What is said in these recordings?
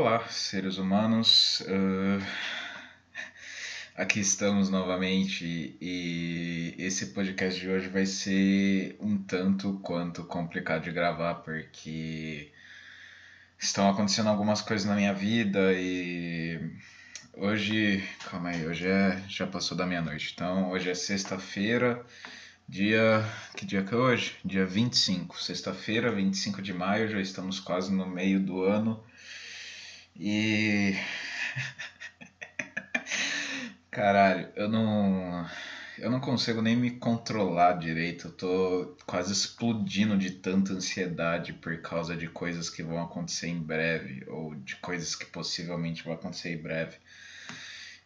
Olá, seres humanos. Aqui estamos novamente e esse podcast de hoje vai ser um tanto quanto complicado de gravar porque estão acontecendo algumas coisas na minha vida e hoje, calma aí, já passou da meia-noite. Então, hoje é sexta-feira, dia, que dia que é hoje? Dia 25, sexta-feira, 25 de maio, já estamos quase no meio do ano. E caralho, eu não consigo nem me controlar direito. Eu tô quase explodindo de tanta ansiedade por causa de coisas que vão acontecer em breve ou de coisas que possivelmente vão acontecer em breve.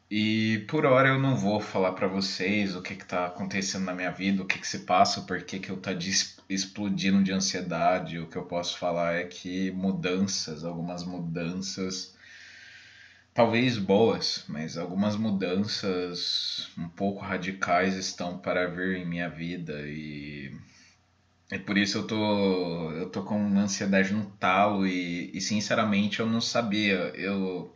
E por hora eu não vou falar pra vocês o que tá acontecendo na minha vida, o que se passa, por que eu tá explodindo de ansiedade. O que eu posso falar é que algumas mudanças talvez boas, mas algumas mudanças um pouco radicais estão para vir em minha vida e por isso eu tô com ansiedade no talo e sinceramente eu não sabia, eu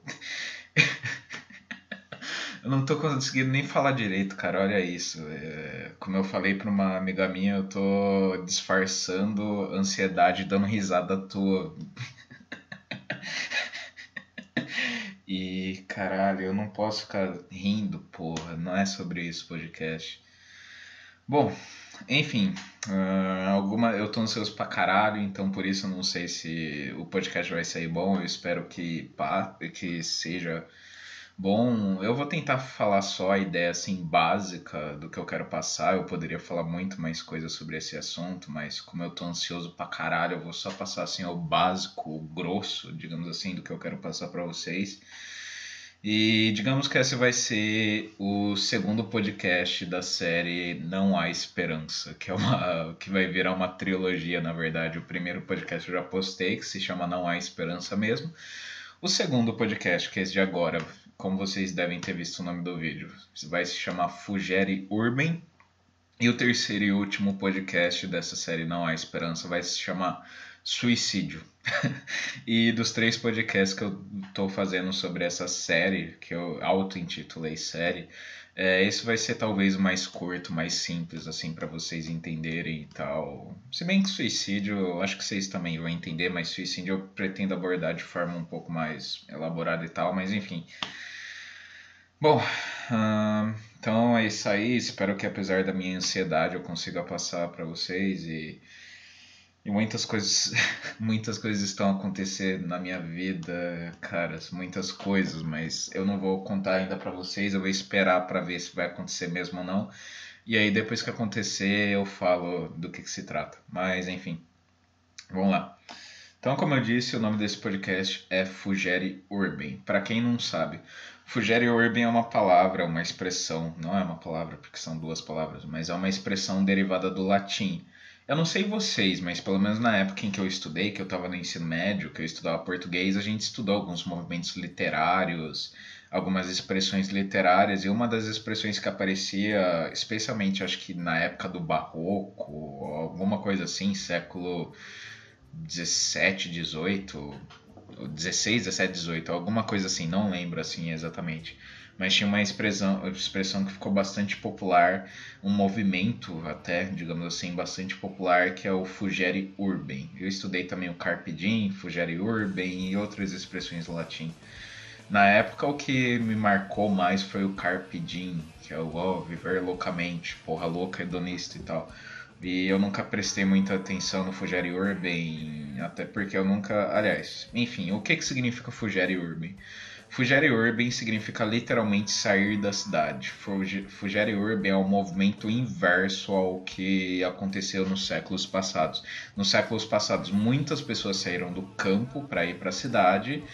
não tô conseguindo nem falar direito, cara, olha isso. Como eu falei para uma amiga minha, eu tô disfarçando ansiedade dando risada à toa. E caralho, eu não posso ficar rindo, porra. Não é sobre isso o podcast. Bom, enfim, eu tô ansioso pra caralho, então por isso eu não sei se o podcast vai sair bom. Eu espero que seja bom. Eu vou tentar falar só a ideia assim básica do que eu quero passar. Eu poderia falar muito mais coisas sobre esse assunto, mas como eu tô ansioso pra caralho, eu vou só passar assim o básico, o grosso, digamos assim, do que eu quero passar pra vocês. E digamos que esse vai ser o segundo podcast da série Não Há Esperança, que vai virar uma trilogia, na verdade. O primeiro podcast eu já postei, que se chama Não Há Esperança mesmo. O segundo podcast, que é esse de agora, como vocês devem ter visto o nome do vídeo, vai se chamar Fugere Urban. E o terceiro e último podcast dessa série Não Há Esperança vai se chamar Suicídio. E dos três podcasts que eu tô fazendo sobre essa série, que eu auto-intitulei série, esse vai ser talvez o mais curto, mais simples, assim, para vocês entenderem e tal. Se bem que suicídio, eu acho que vocês também vão entender, mas suicídio eu pretendo abordar de forma um pouco mais elaborada e tal, mas enfim. Bom, então é isso aí. Espero que apesar da minha ansiedade eu consiga passar para vocês e muitas coisas, muitas coisas estão acontecendo na minha vida, caras, muitas coisas, mas eu não vou contar ainda para vocês, eu vou esperar para ver se vai acontecer mesmo ou não. E aí depois que acontecer eu falo do que se trata. Mas enfim, vamos lá. Então, como eu disse, o nome desse podcast é Fugere Urban. Para quem não sabe, Fugere Urban é uma palavra, uma expressão, não é uma palavra porque são duas palavras, mas é uma expressão derivada do latim. Eu não sei vocês, mas pelo menos na época em que eu estudei, que eu estava no ensino médio, que eu estudava português, a gente estudou alguns movimentos literários, algumas expressões literárias, e uma das expressões que aparecia, especialmente acho que na época do Barroco, alguma coisa assim, século 17, 18, 16, 17, 18, alguma coisa assim, não lembro assim exatamente. Mas tinha uma expressão que ficou bastante popular, um movimento até, digamos assim, bastante popular, que é o Fugere Urban. Eu estudei também o Carpe Diem, Fugere Urban e outras expressões em latim. Na época, o que me marcou mais foi o Carpe Diem, que é o viver loucamente, porra louca, hedonista e tal. E eu nunca prestei muita atenção no Fugere Urban, até porque eu nunca. Aliás, enfim, o que significa Fugere Urban? Fugere Urban significa literalmente sair da cidade. Fugere Urban é um movimento inverso ao que aconteceu nos séculos passados. Nos séculos passados, muitas pessoas saíram do campo para ir para a cidade.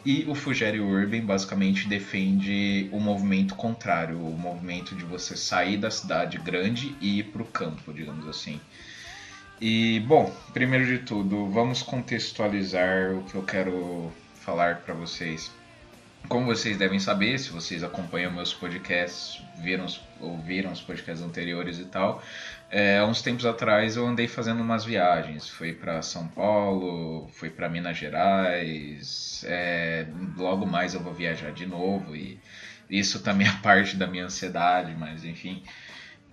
E o Fugere Urban basicamente defende o movimento contrário, o movimento de você sair da cidade grande e ir para o campo, digamos assim. E, bom, primeiro de tudo, vamos contextualizar o que eu quero falar para vocês. Como vocês devem saber, se vocês acompanham meus podcasts, ouviram os podcasts anteriores e tal, uns tempos atrás eu andei fazendo umas viagens. Fui para São Paulo, fui para Minas Gerais, logo mais eu vou viajar de novo e isso também é parte da minha ansiedade, mas enfim.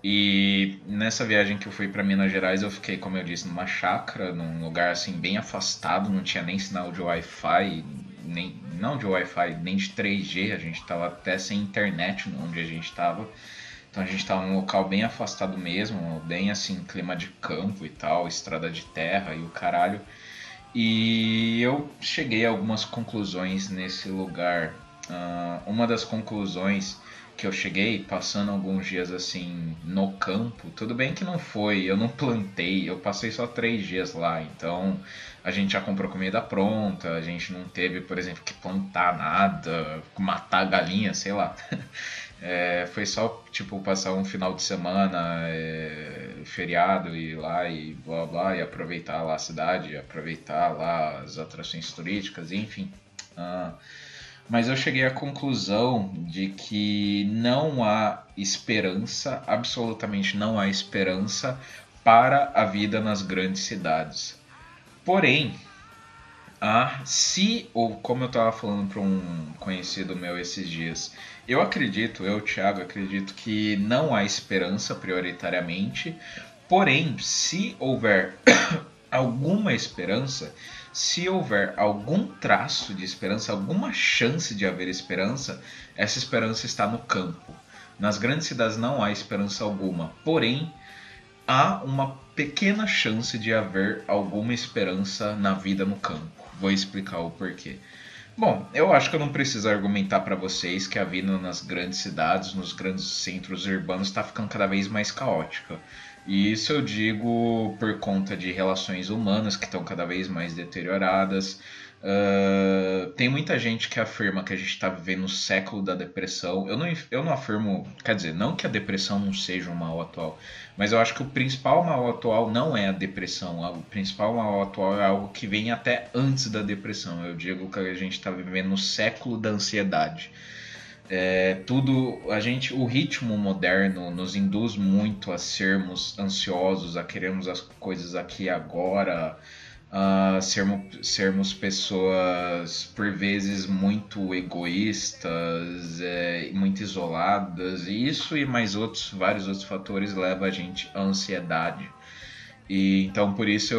E nessa viagem que eu fui para Minas Gerais, eu fiquei, como eu disse, numa chácara, num lugar assim bem afastado, não tinha nem sinal de Wi-Fi, nem não de Wi-Fi, nem de 3G, a gente estava até sem internet onde a gente estava. Então a gente estava num local bem afastado mesmo, bem assim, clima de campo e tal, estrada de terra e o caralho. E eu cheguei a algumas conclusões nesse lugar. Uma das conclusões que eu cheguei, passando alguns dias assim no campo, tudo bem que não foi, eu não plantei, eu passei só 3 dias lá, então a gente já comprou comida pronta, a gente não teve, por exemplo, que plantar nada, matar galinha, sei lá. Foi só, tipo, passar um final de semana, feriado, e ir lá e blá blá, e aproveitar lá a cidade, aproveitar lá as atrações turísticas, enfim. Ah, mas eu cheguei à conclusão de que não há esperança, absolutamente não há esperança para a vida nas grandes cidades. Porém, se, ou como eu estava falando para um conhecido meu esses dias, Thiago, acredito que não há esperança prioritariamente, porém, se houver alguma esperança, se houver algum traço de esperança, alguma chance de haver esperança, essa esperança está no campo. Nas grandes cidades não há esperança alguma, porém há uma pequena chance de haver alguma esperança na vida no campo. Vou explicar o porquê. Bom, eu acho que eu não preciso argumentar para vocês que a vida nas grandes cidades, nos grandes centros urbanos, está ficando cada vez mais caótica. E isso eu digo por conta de relações humanas que estão cada vez mais deterioradas. Tem muita gente que afirma que a gente está vivendo o século da depressão. Eu não afirmo, quer dizer, não que a depressão não seja um mal atual, mas eu acho que o principal mal atual não é a depressão. O principal mal atual é algo que vem até antes da depressão. Eu digo que a gente está vivendo o século da ansiedade. O ritmo moderno nos induz muito a sermos ansiosos, a queremos as coisas aqui e agora, a sermos pessoas por vezes muito egoístas, muito isoladas, e isso e mais vários outros fatores leva a gente à ansiedade. E então por isso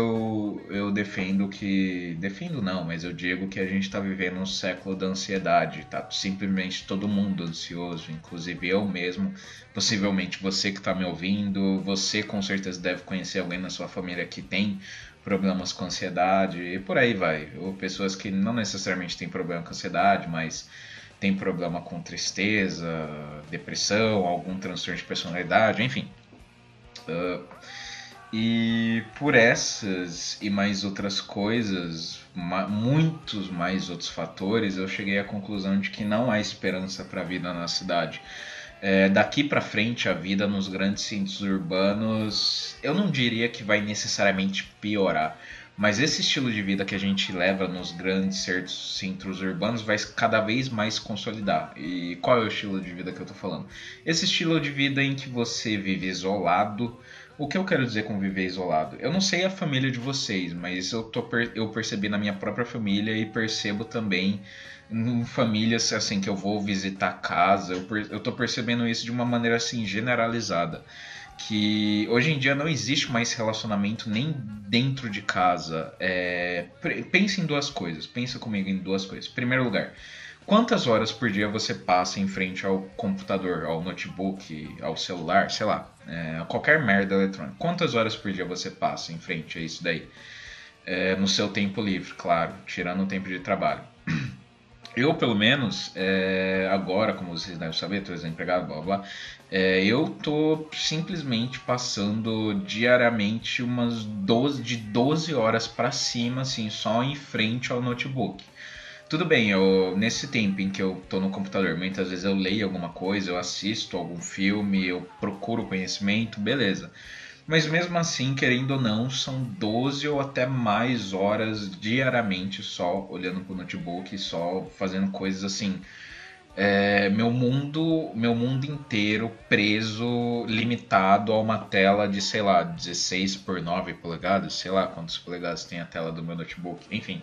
eu defendo não, mas eu digo que a gente está vivendo um século da ansiedade, tá simplesmente todo mundo ansioso, inclusive eu mesmo, possivelmente você que está me ouvindo, você com certeza deve conhecer alguém na sua família que tem problemas com ansiedade e por aí vai, ou pessoas que não necessariamente têm problema com ansiedade, mas tem problema com tristeza, depressão, algum transtorno de personalidade, enfim. E por essas e mais outras coisas, muitos mais outros fatores, eu cheguei à conclusão de que não há esperança para a vida na cidade. Daqui para frente, a vida nos grandes centros urbanos, eu não diria que vai necessariamente piorar, mas esse estilo de vida que a gente leva nos grandes centros urbanos vai cada vez mais consolidar. E qual é o estilo de vida que eu estou falando? Esse estilo de vida em que você vive isolado. O que eu quero dizer com viver isolado? Eu não sei a família de vocês, mas eu percebi na minha própria família e percebo também em famílias assim que eu vou visitar casa. Eu tô percebendo isso de uma maneira assim generalizada. Que hoje em dia não existe mais relacionamento nem dentro de casa. Pense em duas coisas. Pensa comigo em duas coisas. Em primeiro lugar, quantas horas por dia você passa em frente ao computador, ao notebook, ao celular, sei lá, a qualquer merda eletrônica? Quantas horas por dia você passa em frente a isso daí? No seu tempo livre, claro, tirando o tempo de trabalho. Eu, pelo menos, agora, como vocês devem saber, estou desempregado, blá blá, eu tô simplesmente passando diariamente de 12 horas para cima, assim, só em frente ao notebook. Tudo bem, nesse tempo em que eu tô no computador, muitas vezes eu leio alguma coisa, eu assisto algum filme, eu procuro conhecimento, beleza. Mas mesmo assim, querendo ou não, são 12 ou até mais horas diariamente só olhando pro notebook, só fazendo coisas assim. Meu mundo inteiro preso, limitado a uma tela de, sei lá, 16 por 9 polegadas, sei lá quantos polegadas tem a tela do meu notebook, enfim.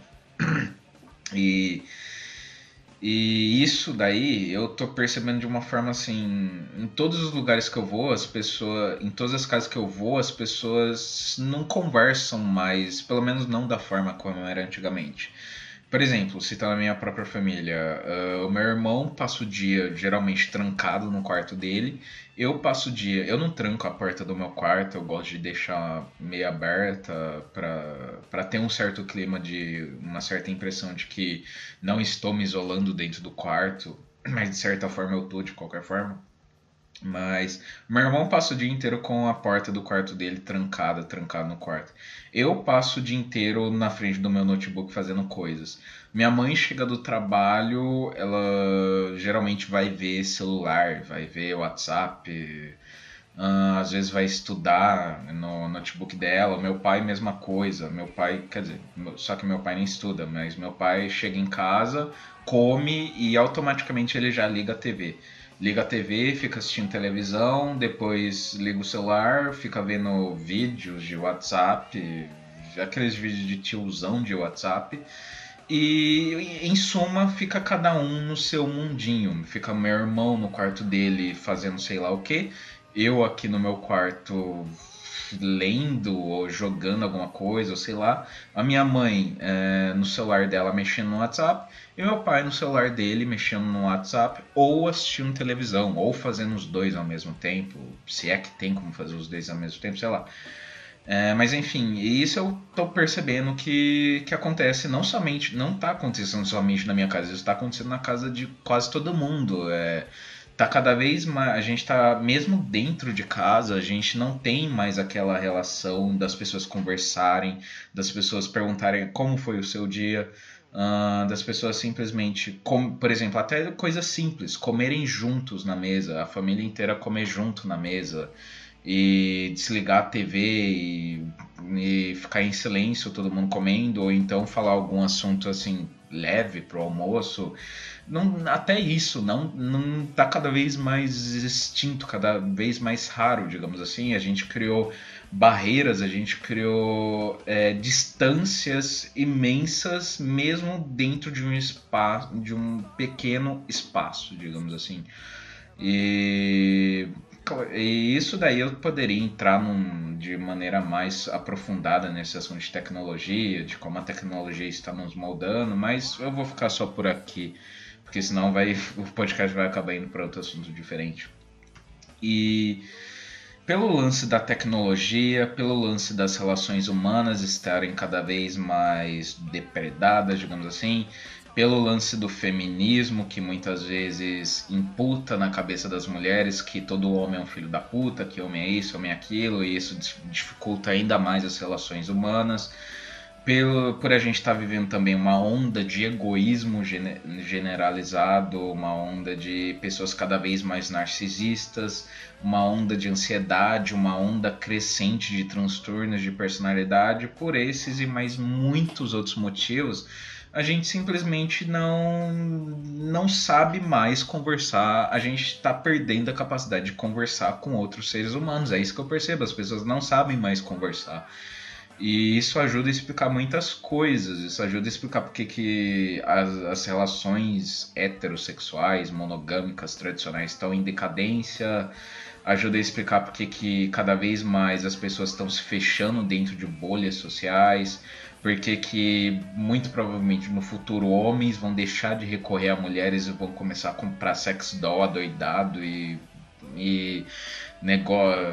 E isso daí eu tô percebendo de uma forma assim, em todos os lugares que eu vou, em todas as casas que eu vou, as pessoas não conversam mais, pelo menos não da forma como era antigamente. Por exemplo, citar a minha própria família, o meu irmão passa o dia geralmente trancado no quarto dele. Eu passo o dia, eu não tranco a porta do meu quarto, eu gosto de deixar meio aberta para ter um certo clima de uma certa impressão de que não estou me isolando dentro do quarto, mas de certa forma eu tô de qualquer forma. Mas meu irmão passa o dia inteiro com a porta do quarto dele trancada, trancado no quarto. Eu passo o dia inteiro na frente do meu notebook fazendo coisas. Minha mãe chega do trabalho, ela geralmente vai ver celular, vai ver WhatsApp, às vezes vai estudar no notebook dela. Meu pai, mesma coisa. Meu pai, quer dizer, só que meu pai nem estuda, mas meu pai chega em casa, come e automaticamente ele já liga a TV. Liga a TV, fica assistindo televisão, depois liga o celular, fica vendo vídeos de WhatsApp, aqueles vídeos de tiozão de WhatsApp. E em suma, fica cada um no seu mundinho. Fica meu irmão no quarto dele fazendo sei lá o que, eu aqui no meu quarto lendo ou jogando alguma coisa, ou sei lá. A minha mãe no celular dela mexendo no WhatsApp, e meu pai no celular dele mexendo no WhatsApp, ou assistindo televisão, ou fazendo os dois ao mesmo tempo, se é que tem como fazer os dois ao mesmo tempo, sei lá. Mas enfim, isso eu tô percebendo que acontece não somente, não tá acontecendo somente na minha casa, isso tá acontecendo na casa de quase todo mundo. Tá cada vez mais, a gente tá mesmo dentro de casa, a gente não tem mais aquela relação das pessoas conversarem, das pessoas perguntarem como foi o seu dia, das pessoas simplesmente, por exemplo, até coisas simples, comerem juntos na mesa, a família inteira comer junto na mesa e desligar a TV e ficar em silêncio, todo mundo comendo, ou então falar algum assunto assim leve pro almoço. Não, até isso não tá cada vez mais extinto, cada vez mais raro, digamos assim. A gente criou barreiras, a gente criou distâncias imensas, mesmo dentro de um espaço, de um pequeno espaço, digamos assim. E e isso daí eu poderia entrar de maneira mais aprofundada nesse assunto de tecnologia, de como a tecnologia está nos moldando, mas eu vou ficar só por aqui, porque senão o podcast vai acabar indo para outro assunto diferente. E pelo lance da tecnologia, pelo lance das relações humanas estarem cada vez mais depredadas, digamos assim, pelo lance do feminismo, que muitas vezes imputa na cabeça das mulheres que todo homem é um filho da puta, que homem é isso, homem é aquilo, e isso dificulta ainda mais as relações humanas. Por a gente estar vivendo também uma onda de egoísmo generalizado, uma onda de pessoas cada vez mais narcisistas, uma onda de ansiedade, uma onda crescente de transtornos de personalidade. Por esses e mais muitos outros motivos, a gente simplesmente não sabe mais conversar, a gente está perdendo a capacidade de conversar com outros seres humanos. É isso que eu percebo, as pessoas não sabem mais conversar. E isso ajuda a explicar muitas coisas. Isso ajuda a explicar porque que as relações heterossexuais, monogâmicas, tradicionais estão em decadência. Ajuda a explicar porque que cada vez mais as pessoas estão se fechando dentro de bolhas sociais. Porque que muito provavelmente no futuro homens vão deixar de recorrer a mulheres e vão começar a comprar sex doll adoidado e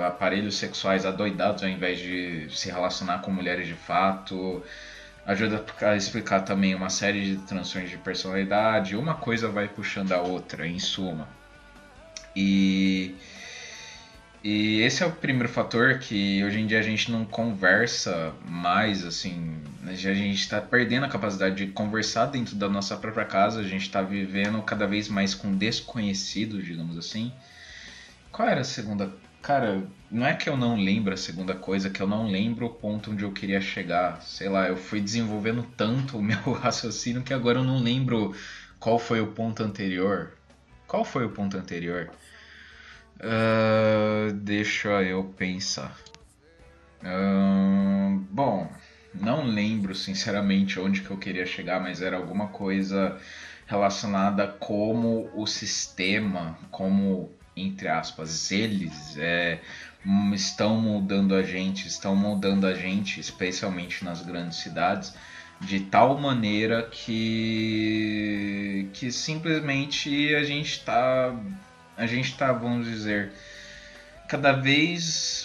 aparelhos sexuais adoidados ao invés de se relacionar com mulheres de fato. Ajuda a explicar também uma série de transtornos de personalidade. Uma coisa vai puxando a outra, em suma. E esse é o primeiro fator que hoje em dia a gente não conversa mais, assim, a gente está perdendo a capacidade de conversar dentro da nossa própria casa, a gente está vivendo cada vez mais com desconhecidos, digamos assim. Qual era a segunda Cara, não é que eu não lembro a segunda coisa, é que eu não lembro o ponto onde eu queria chegar. Sei lá, eu fui desenvolvendo tanto o meu raciocínio que agora eu não lembro qual foi o ponto anterior. Qual foi o ponto anterior? Deixa eu pensar. Bom, não lembro sinceramente onde que eu queria chegar, mas era alguma coisa relacionada a como o sistema, como, entre aspas, eles estão moldando a gente, especialmente nas grandes cidades, de tal maneira que simplesmente a gente tá, vamos dizer,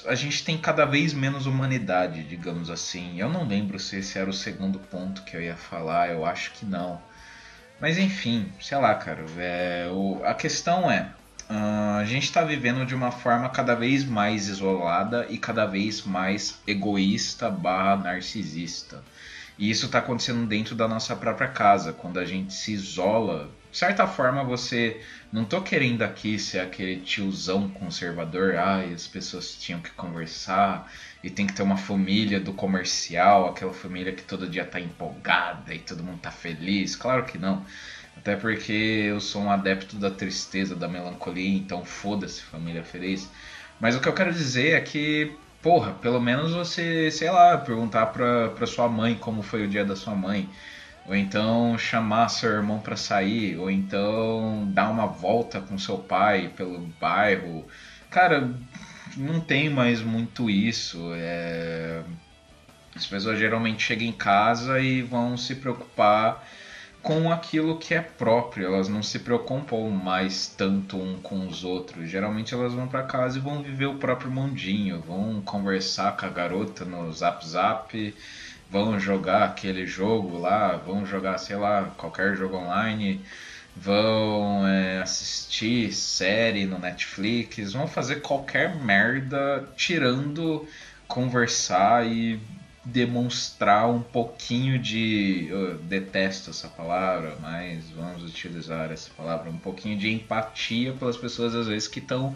a gente tem cada vez menos humanidade, digamos assim. Eu não lembro se esse era o segundo ponto que eu ia falar, eu acho que não. Mas enfim, sei lá, cara. A questão é, a gente está vivendo de uma forma cada vez mais isolada e cada vez mais egoísta barra narcisista. E isso está acontecendo dentro da nossa própria casa, quando a gente se isola. De certa forma, você. Não tô querendo aqui ser aquele tiozão conservador, as pessoas tinham que conversar e tem que ter uma família do comercial, aquela família que todo dia tá empolgada e todo mundo tá feliz. Claro que não. Até porque eu sou um adepto da tristeza, da melancolia, então foda-se família feliz. Mas o que eu quero dizer é que, porra, pelo menos você, sei lá, perguntar pra sua mãe como foi o dia da sua mãe. Ou então chamar seu irmão pra sair. Ou então dar uma volta com seu pai pelo bairro. Cara, não tem mais muito isso. As pessoas geralmente chegam em casa e vão se preocupar com aquilo que é próprio, elas não se preocupam mais tanto um com os outros. Geralmente elas vão para casa e vão viver o próprio mundinho, vão conversar com a garota no Zap Zap, vão jogar aquele jogo lá, vão jogar, sei lá, qualquer jogo online, vão assistir série no Netflix, vão fazer qualquer merda tirando conversar e demonstrar um pouquinho de. Eu detesto essa palavra, mas vamos utilizar essa palavra, um pouquinho de empatia pelas pessoas às vezes que estão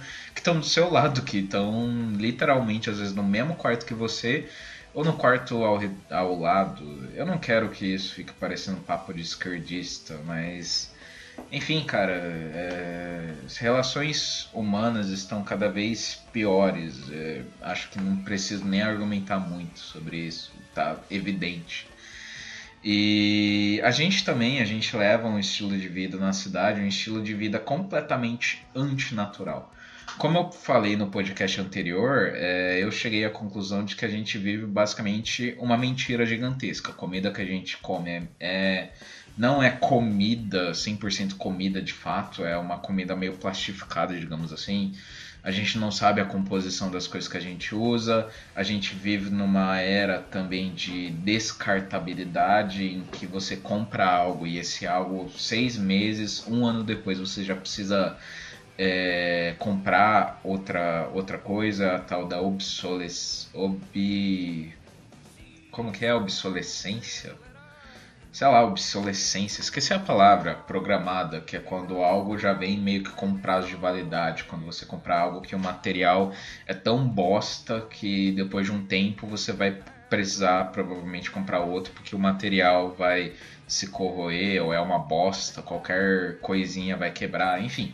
do seu lado, que estão literalmente às vezes no mesmo quarto que você ou no quarto ao lado. Eu não quero que isso fique parecendo um papo de esquerdista, mas enfim, cara, as relações humanas estão cada vez piores. Acho que não preciso nem argumentar muito sobre isso, tá evidente. E a gente leva um estilo de vida na cidade, um estilo de vida completamente antinatural. Como eu falei no podcast anterior, eu cheguei à conclusão de que a gente vive basicamente uma mentira gigantesca. A comida que a gente come não é comida, 100% comida de fato, é uma comida meio plastificada, digamos assim. A gente não sabe a composição das coisas que a gente usa, a gente vive numa era também de descartabilidade, em que você compra algo e esse algo 6 meses, um ano depois você já precisa comprar outra coisa, a tal da como que é? Obsolescência? Sei lá, obsolescência, esqueci a palavra, programada, que é quando algo já vem meio que com prazo de validade, quando você compra algo que o material é tão bosta que depois de um tempo você vai precisar provavelmente comprar outro porque o material vai se corroer ou é uma bosta, qualquer coisinha vai quebrar, enfim.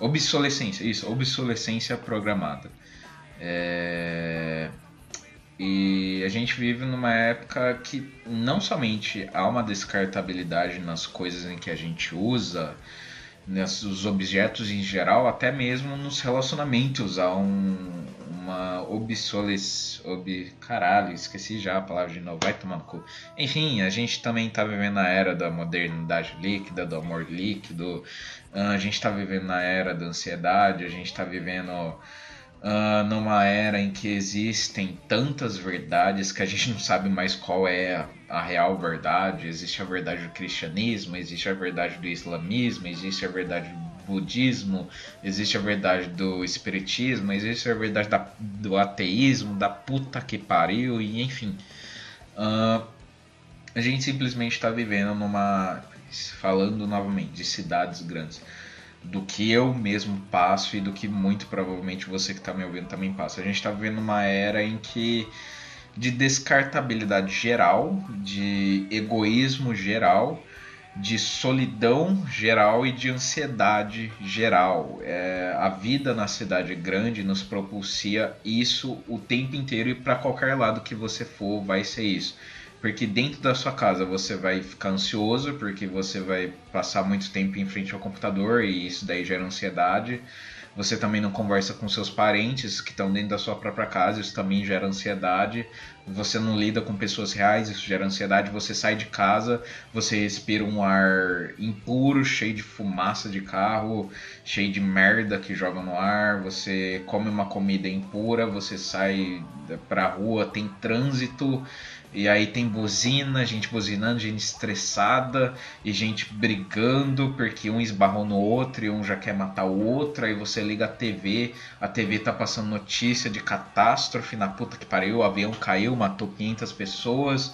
Obsolescência, isso, obsolescência programada. E a gente vive numa época que não somente há uma descartabilidade nas coisas em que a gente usa, nos objetos em geral, até mesmo nos relacionamentos há uma caralho, esqueci já a palavra de novo, vai tomar no cu. Enfim, a gente também está vivendo na era da modernidade líquida, do amor líquido, a gente está vivendo na era da ansiedade, a gente está vivendo numa era em que existem tantas verdades que a gente não sabe mais qual é a real verdade. Existe a verdade do cristianismo, existe a verdade do islamismo, existe a verdade do budismo, existe a verdade do espiritismo, existe a verdade do ateísmo, da puta que pariu, e enfim. A gente simplesmente está vivendo falando novamente de cidades grandes, do que eu mesmo passo e do que muito provavelmente você que está me ouvindo também passa. A gente está vivendo uma era em que de descartabilidade geral, de egoísmo geral, de solidão geral e de ansiedade geral. A vida na cidade grande nos propulsia isso o tempo inteiro e para qualquer lado que você for vai ser isso. Porque dentro da sua casa você vai ficar ansioso, porque você vai passar muito tempo em frente ao computador e isso daí gera ansiedade. Você também não conversa com seus parentes que estão dentro da sua própria casa, isso também gera ansiedade. Você não lida com pessoas reais, isso gera ansiedade. Você sai de casa, você respira um ar impuro, cheio de fumaça de carro, cheio de merda que joga no ar. Você come uma comida impura, você sai pra rua, tem trânsito. E aí tem buzina, gente buzinando, gente estressada e gente brigando porque um esbarrou no outro e um já quer matar o outro. Aí você liga a TV tá passando notícia de catástrofe na puta que pariu, o avião caiu, matou 500 pessoas.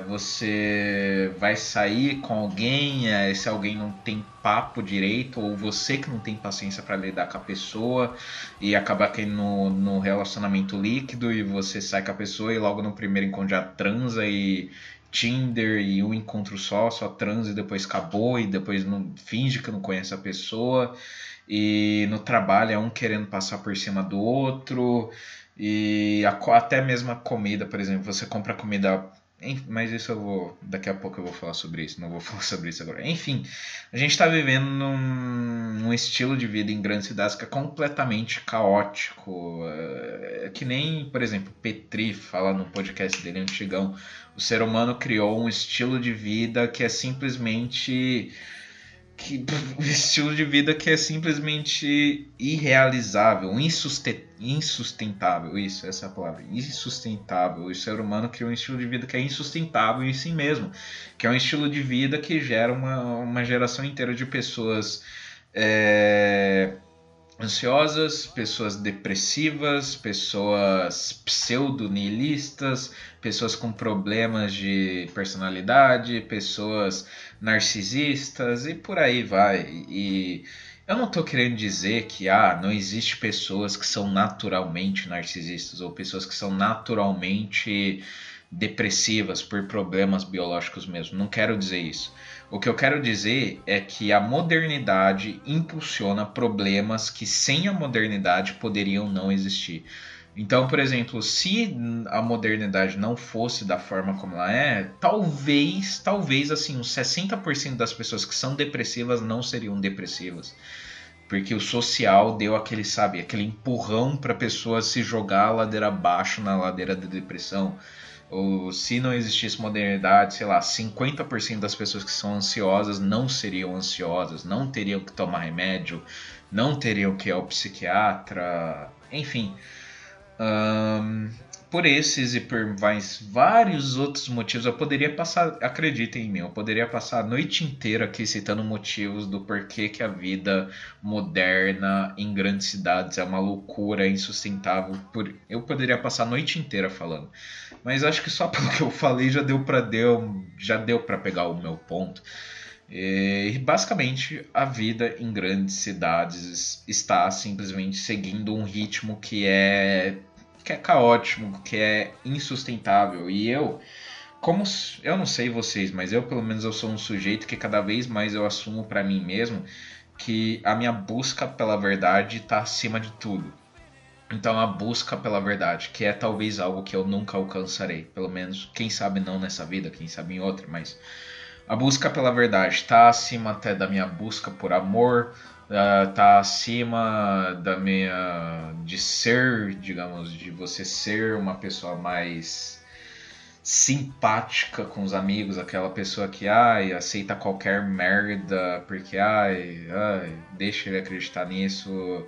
Você vai sair com alguém, esse alguém não tem papo direito, ou você que não tem paciência para lidar com a pessoa e acabar caindo no relacionamento líquido e você sai com a pessoa e logo no primeiro encontro já transa e Tinder e um encontro só transa e depois acabou e depois não finge que não conhece a pessoa e no trabalho é um querendo passar por cima do outro e até mesmo a comida, por exemplo, você compra comida. Mas isso eu vou. Daqui a pouco eu vou falar sobre isso. Não vou falar sobre isso agora. Enfim, a gente está vivendo num estilo de vida em grandes cidades que é completamente caótico. Que nem, por exemplo, Petri fala no podcast dele antigão. O ser humano criou um estilo de vida que é simplesmente um estilo de vida que é simplesmente irrealizável, insustentável, essa é a palavra, insustentável. O ser humano cria um estilo de vida que é insustentável em si mesmo, que é um estilo de vida que gera uma geração inteira de pessoas ansiosas, pessoas depressivas, pessoas pseudo-nihilistas, pessoas com problemas de personalidade, pessoas narcisistas e por aí vai. E eu não estou querendo dizer que não existe pessoas que são naturalmente narcisistas ou pessoas que são naturalmente depressivas por problemas biológicos mesmo. Não quero dizer isso. O que eu quero dizer é que a modernidade impulsiona problemas que sem a modernidade poderiam não existir. Então, por exemplo, se a modernidade não fosse da forma como ela é, talvez assim, uns 60% das pessoas que são depressivas não seriam depressivas. Porque o social deu aquele empurrão para a pessoa se jogar a ladeira abaixo na ladeira da depressão. Ou se não existisse modernidade, sei lá, 50% das pessoas que são ansiosas não seriam ansiosas, não teriam que tomar remédio, não teriam que ir ao psiquiatra, enfim. Por esses e por vários outros motivos, eu poderia passar, acreditem em mim, eu poderia passar a noite inteira aqui citando motivos do porquê que a vida moderna em grandes cidades é uma loucura, insustentável. Eu poderia passar a noite inteira falando. Mas acho que só pelo que eu falei já deu para pegar o meu ponto. E basicamente a vida em grandes cidades está simplesmente seguindo um ritmo que é caótico, que é insustentável. E eu não sei vocês, mas eu pelo menos eu sou um sujeito que cada vez mais eu assumo para mim mesmo que a minha busca pela verdade está acima de tudo. Então a busca pela verdade, que é talvez algo que eu nunca alcançarei, pelo menos, quem sabe não nessa vida, quem sabe em outra, mas a busca pela verdade está acima até da minha busca por amor, está acima da minha de ser, digamos, de você ser uma pessoa mais simpática com os amigos, aquela pessoa que aceita qualquer merda porque deixa ele acreditar nisso.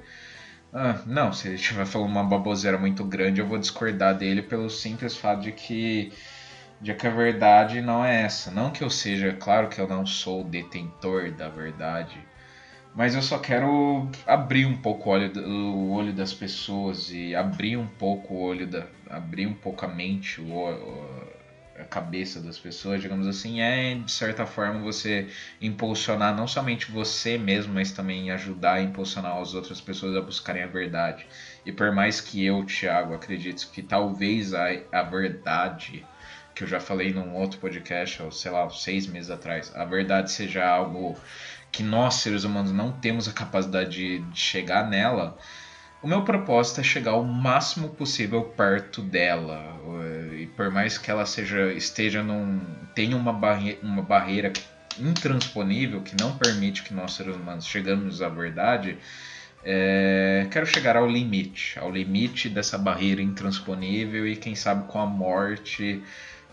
Não, se ele estiver falando uma baboseira muito grande, eu vou discordar dele pelo simples fato de que a verdade não é essa. Não que eu seja, claro que eu não sou o detentor da verdade, mas eu só quero abrir um pouco o olho das pessoas e abrir um pouco abrir um pouco a mente, a cabeça das pessoas, digamos assim, é de certa forma você impulsionar não somente você mesmo, mas também ajudar a impulsionar as outras pessoas a buscarem a verdade. E por mais que eu, Thiago, acredite que talvez a verdade, que eu já falei num outro podcast, ou sei lá, 6 meses atrás, a verdade seja algo que nós, seres humanos, não temos a capacidade de chegar nela, o meu propósito é chegar o máximo possível perto dela. E por mais que ela tenha uma barreira intransponível que não permite que nós, seres humanos, chegamos à verdade, quero chegar ao limite dessa barreira intransponível e quem sabe com a morte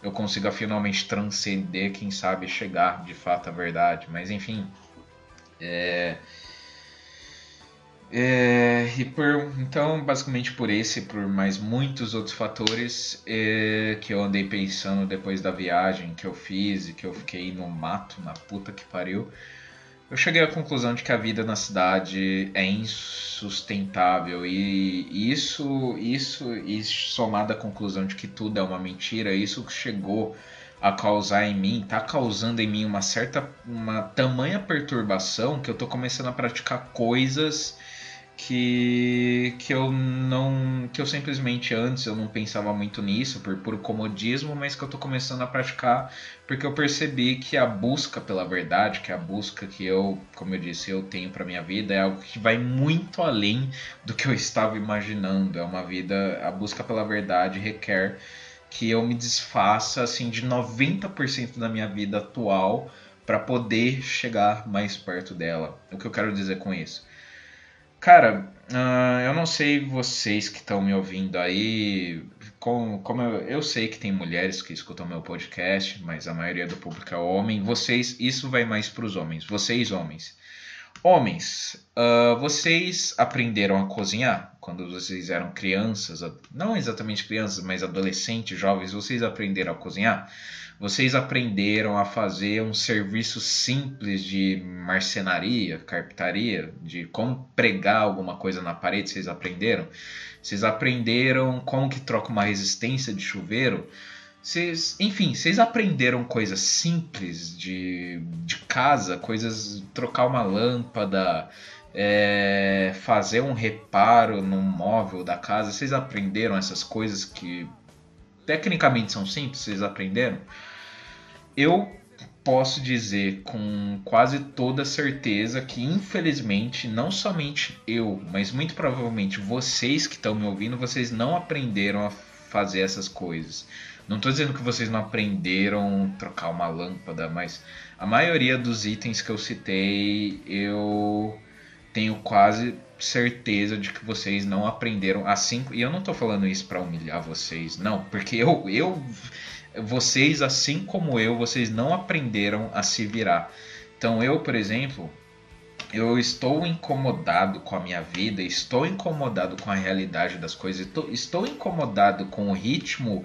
eu consiga finalmente transcender, quem sabe chegar de fato à verdade. Mas enfim, então, basicamente por esse e por mais muitos outros fatores que eu andei pensando depois da viagem que eu fiz e que eu fiquei no mato, na puta que pariu, eu cheguei à conclusão de que a vida na cidade é insustentável e isso somado à conclusão de que tudo é uma mentira, isso chegou a causar em mim, tá causando em mim uma tamanha perturbação que eu tô começando a praticar coisas que eu simplesmente antes eu não pensava muito nisso por puro comodismo, mas que eu tô começando a praticar porque eu percebi que a busca pela verdade, que a busca que eu, como eu disse, eu tenho para minha vida é algo que vai muito além do que eu estava imaginando. É uma vida, a busca pela verdade requer que eu me desfaça assim de 90% da minha vida atual para poder chegar mais perto dela. O que eu quero dizer com isso? Cara, eu não sei vocês que estão me ouvindo aí, como eu sei que tem mulheres que escutam meu podcast, mas a maioria do público é homem. Vocês, isso vai mais para os homens. Vocês, homens. Homens, vocês aprenderam a cozinhar quando vocês eram crianças? Não exatamente crianças, mas adolescentes, jovens, vocês aprenderam a cozinhar? Vocês aprenderam a fazer um serviço simples de marcenaria, carpintaria, de como pregar alguma coisa na parede? Vocês aprenderam? Vocês aprenderam como que troca uma resistência de chuveiro? Enfim, vocês aprenderam coisas simples de casa, coisas, trocar uma lâmpada, fazer um reparo num móvel da casa. Vocês aprenderam essas coisas que tecnicamente são simples? Vocês aprenderam? Eu posso dizer com quase toda certeza que, infelizmente, não somente eu, mas muito provavelmente vocês que estão me ouvindo, vocês não aprenderam a fazer essas coisas. Não estou dizendo que vocês não aprenderam a trocar uma lâmpada, mas a maioria dos itens que eu citei, eu tenho quase certeza de que vocês não aprenderam assim. E eu não estou falando isso para humilhar vocês, não, porque vocês, assim como eu, vocês não aprenderam a se virar. Então eu, por exemplo, eu estou incomodado com a minha vida, estou incomodado com a realidade das coisas, estou incomodado com o ritmo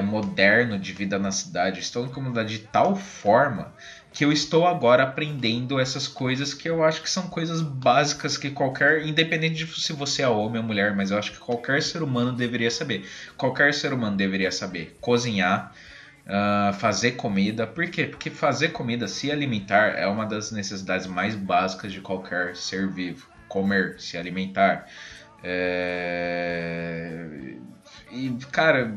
moderno de vida na cidade, estou incomodado de tal forma que eu estou agora aprendendo essas coisas que eu acho que são coisas básicas que independente de se você é homem ou mulher, mas eu acho que qualquer ser humano deveria saber. Qualquer ser humano deveria saber cozinhar, fazer comida. Por quê? Porque fazer comida, se alimentar, é uma das necessidades mais básicas de qualquer ser vivo. Comer, se alimentar. E, cara,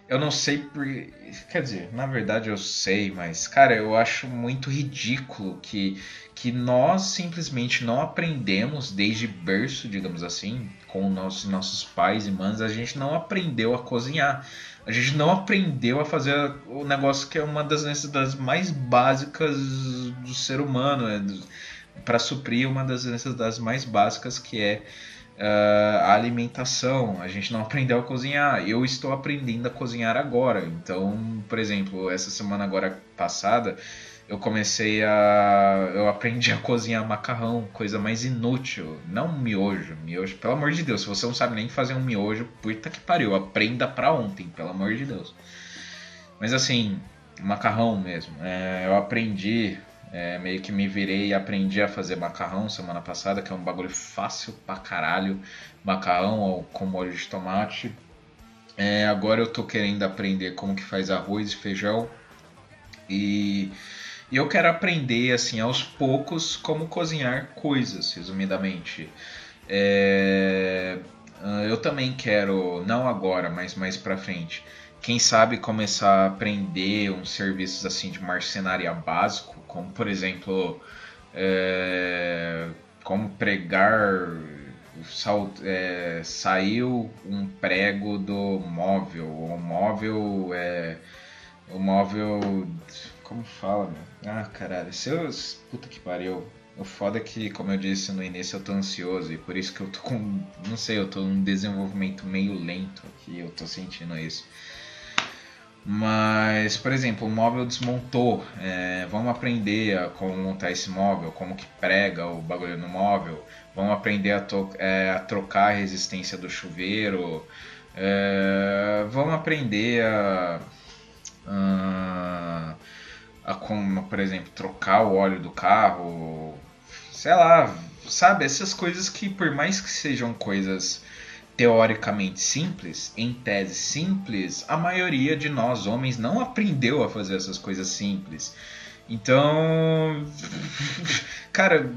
eu não sei por. Quer dizer, na verdade eu sei, mas, cara, eu acho muito ridículo que nós simplesmente não aprendemos desde berço, digamos assim, com nossos pais e mães, a gente não aprendeu a cozinhar. A gente não aprendeu a fazer o negócio que é uma das necessidades mais básicas do ser humano, para suprir uma das necessidades mais básicas que é a alimentação. A gente não aprendeu a cozinhar. Eu estou aprendendo a cozinhar agora. Então, por exemplo, essa semana agora passada, eu aprendi a cozinhar macarrão, coisa mais inútil. Não miojo. Miojo, pelo amor de Deus, se você não sabe nem fazer um miojo, puta que pariu, aprenda pra ontem, pelo amor de Deus. Mas assim, macarrão mesmo. Eu aprendi, meio que me virei e aprendi a fazer macarrão semana passada, que é um bagulho fácil pra caralho. Macarrão com molho de tomate. Agora eu tô querendo aprender como que faz arroz e feijão. E, e eu quero aprender, assim, aos poucos, como cozinhar coisas, resumidamente. É, eu também quero, não agora, mas mais pra frente, quem sabe começar a aprender uns serviços assim de marcenaria básico, como por exemplo, é, como pregar, saiu um prego do móvel, o móvel, como fala, meu? Ah, caralho, seus, puta que pariu. O foda é que, como eu disse no início, eu tô ansioso e por isso que eu tô com, não sei, eu tô num desenvolvimento meio lento aqui, eu tô sentindo isso. Mas, por exemplo, o móvel desmontou. Vamos aprender a como montar esse móvel, como que prega o bagulho no móvel. Vamos aprender a trocar a resistência do chuveiro. Vamos aprender a, como, por exemplo, trocar o óleo do carro. Sei lá, sabe? Essas coisas que, por mais que sejam coisas teoricamente simples, em tese simples, a maioria de nós homens não aprendeu a fazer essas coisas simples. Então, cara,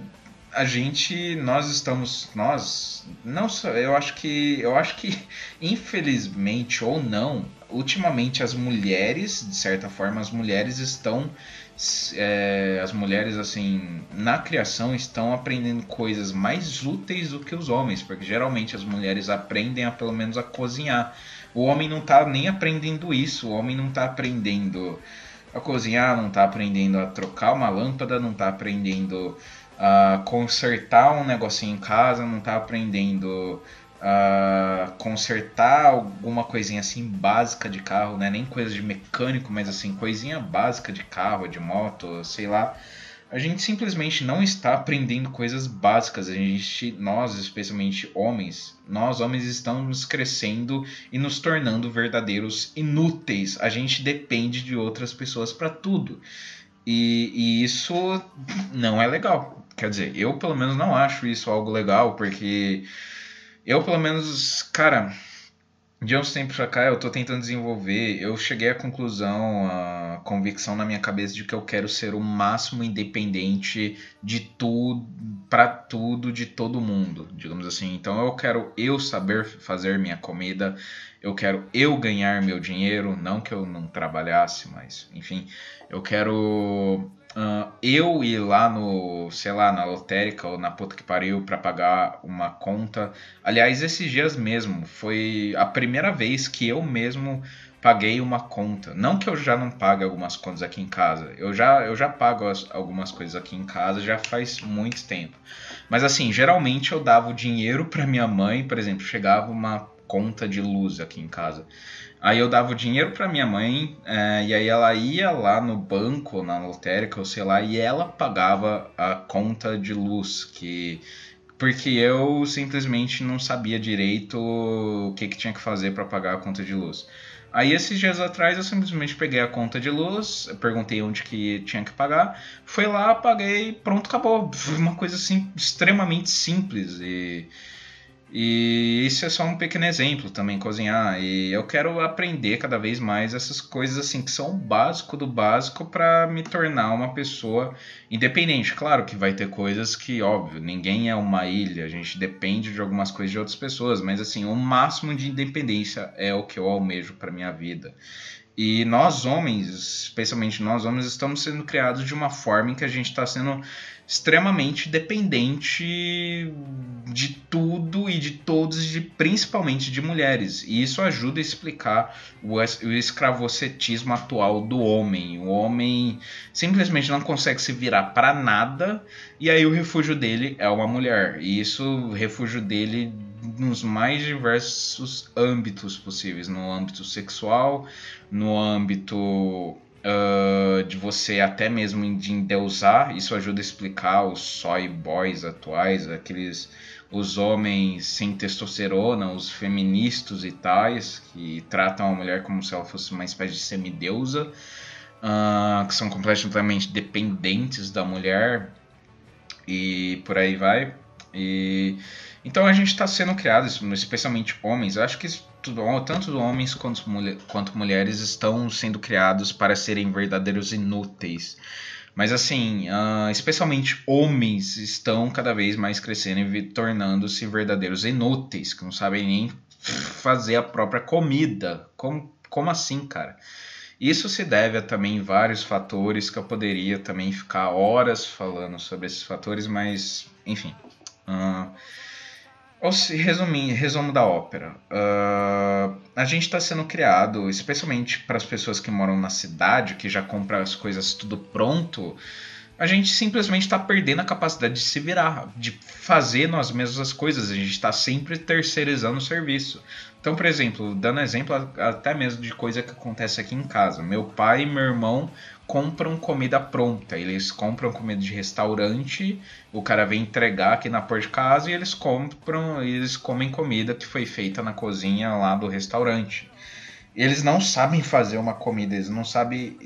nós, não só, eu acho que, infelizmente ou não, ultimamente as mulheres, de certa forma, as mulheres assim, na criação estão aprendendo coisas mais úteis do que os homens, porque geralmente as mulheres aprendem a pelo menos a cozinhar. O homem não tá nem aprendendo isso, o homem não tá aprendendo a cozinhar, não tá aprendendo a trocar uma lâmpada, não tá aprendendo a consertar um negocinho em casa, não tá aprendendo a consertar alguma coisinha assim básica de carro, né? Nem coisa de mecânico, mas assim, coisinha básica de carro, de moto, sei lá. A gente simplesmente não está aprendendo coisas básicas. Nós, especialmente homens, nós homens estamos crescendo e nos tornando verdadeiros inúteis. A gente depende de outras pessoas para tudo. E isso não é legal. Quer dizer, eu pelo menos não acho isso algo legal, porque eu pelo menos, cara, de uns tempos pra cá eu tô tentando desenvolver, eu cheguei à conclusão, à convicção na minha cabeça de que eu quero ser o máximo independente de tudo, pra tudo, de todo mundo, digamos assim. Então eu quero eu saber fazer minha comida, eu quero eu ganhar meu dinheiro, não que eu não trabalhasse, mas enfim, eu quero eu ir lá no, sei lá, na lotérica ou na puta que pariu pra pagar uma conta. Aliás, esses dias mesmo foi a primeira vez que eu mesmo paguei uma conta. Não que eu já não pague algumas contas aqui em casa. Eu já pago algumas coisas aqui em casa já faz muito tempo. Mas assim, geralmente eu dava o dinheiro para minha mãe, por exemplo, chegava uma conta de luz aqui em casa. Aí eu dava o dinheiro para minha mãe, e aí ela ia lá no banco, na lotérica, ou sei lá, e ela pagava a conta de luz, porque eu simplesmente não sabia direito o que tinha que fazer para pagar a conta de luz. Aí esses dias atrás eu simplesmente peguei a conta de luz, perguntei onde que tinha que pagar, fui lá, paguei, pronto, acabou. Foi uma coisa assim extremamente simples e isso é só um pequeno exemplo também, cozinhar. E eu quero aprender cada vez mais essas coisas assim que são o básico do básico para me tornar uma pessoa independente. Claro que vai ter coisas que, óbvio, ninguém é uma ilha, a gente depende de algumas coisas de outras pessoas, mas assim, o máximo de independência é o que eu almejo para minha vida. E nós homens, especialmente nós homens, estamos sendo criados de uma forma em que a gente está sendo extremamente dependente de tudo e de todos, principalmente de mulheres. E isso ajuda a explicar o escravocetismo atual do homem. O homem simplesmente não consegue se virar para nada e aí o refúgio dele é uma mulher. E isso, o refúgio dele nos mais diversos âmbitos possíveis, no âmbito sexual, no âmbito de você até mesmo de endeusar. Isso ajuda a explicar os soy boys atuais, os homens sem testosterona, os feministas e tais, que tratam a mulher como se ela fosse uma espécie de semideusa, que são completamente dependentes da mulher e por aí vai. Então a gente está sendo criado, especialmente homens, eu acho que tanto homens quanto mulheres estão sendo criados para serem verdadeiros inúteis. Mas assim, especialmente homens estão cada vez mais crescendo e tornando-se verdadeiros inúteis, que não sabem nem fazer a própria comida. Como assim, cara? Isso se deve a também vários fatores que eu poderia também ficar horas falando sobre esses fatores, mas enfim. Resumo da ópera. A gente está sendo criado, especialmente para as pessoas que moram na cidade, que já compram as coisas tudo pronto. A gente simplesmente está perdendo a capacidade de se virar, de fazer nós mesmos as coisas. A gente está sempre terceirizando o serviço. Então, por exemplo, dando exemplo até mesmo de coisa que acontece aqui em casa. Meu pai e meu irmão compram comida pronta. Eles compram comida de restaurante, o cara vem entregar aqui na porta de casa e eles comem comida que foi feita na cozinha lá do restaurante. Eles não sabem fazer uma comida, eles não sabem.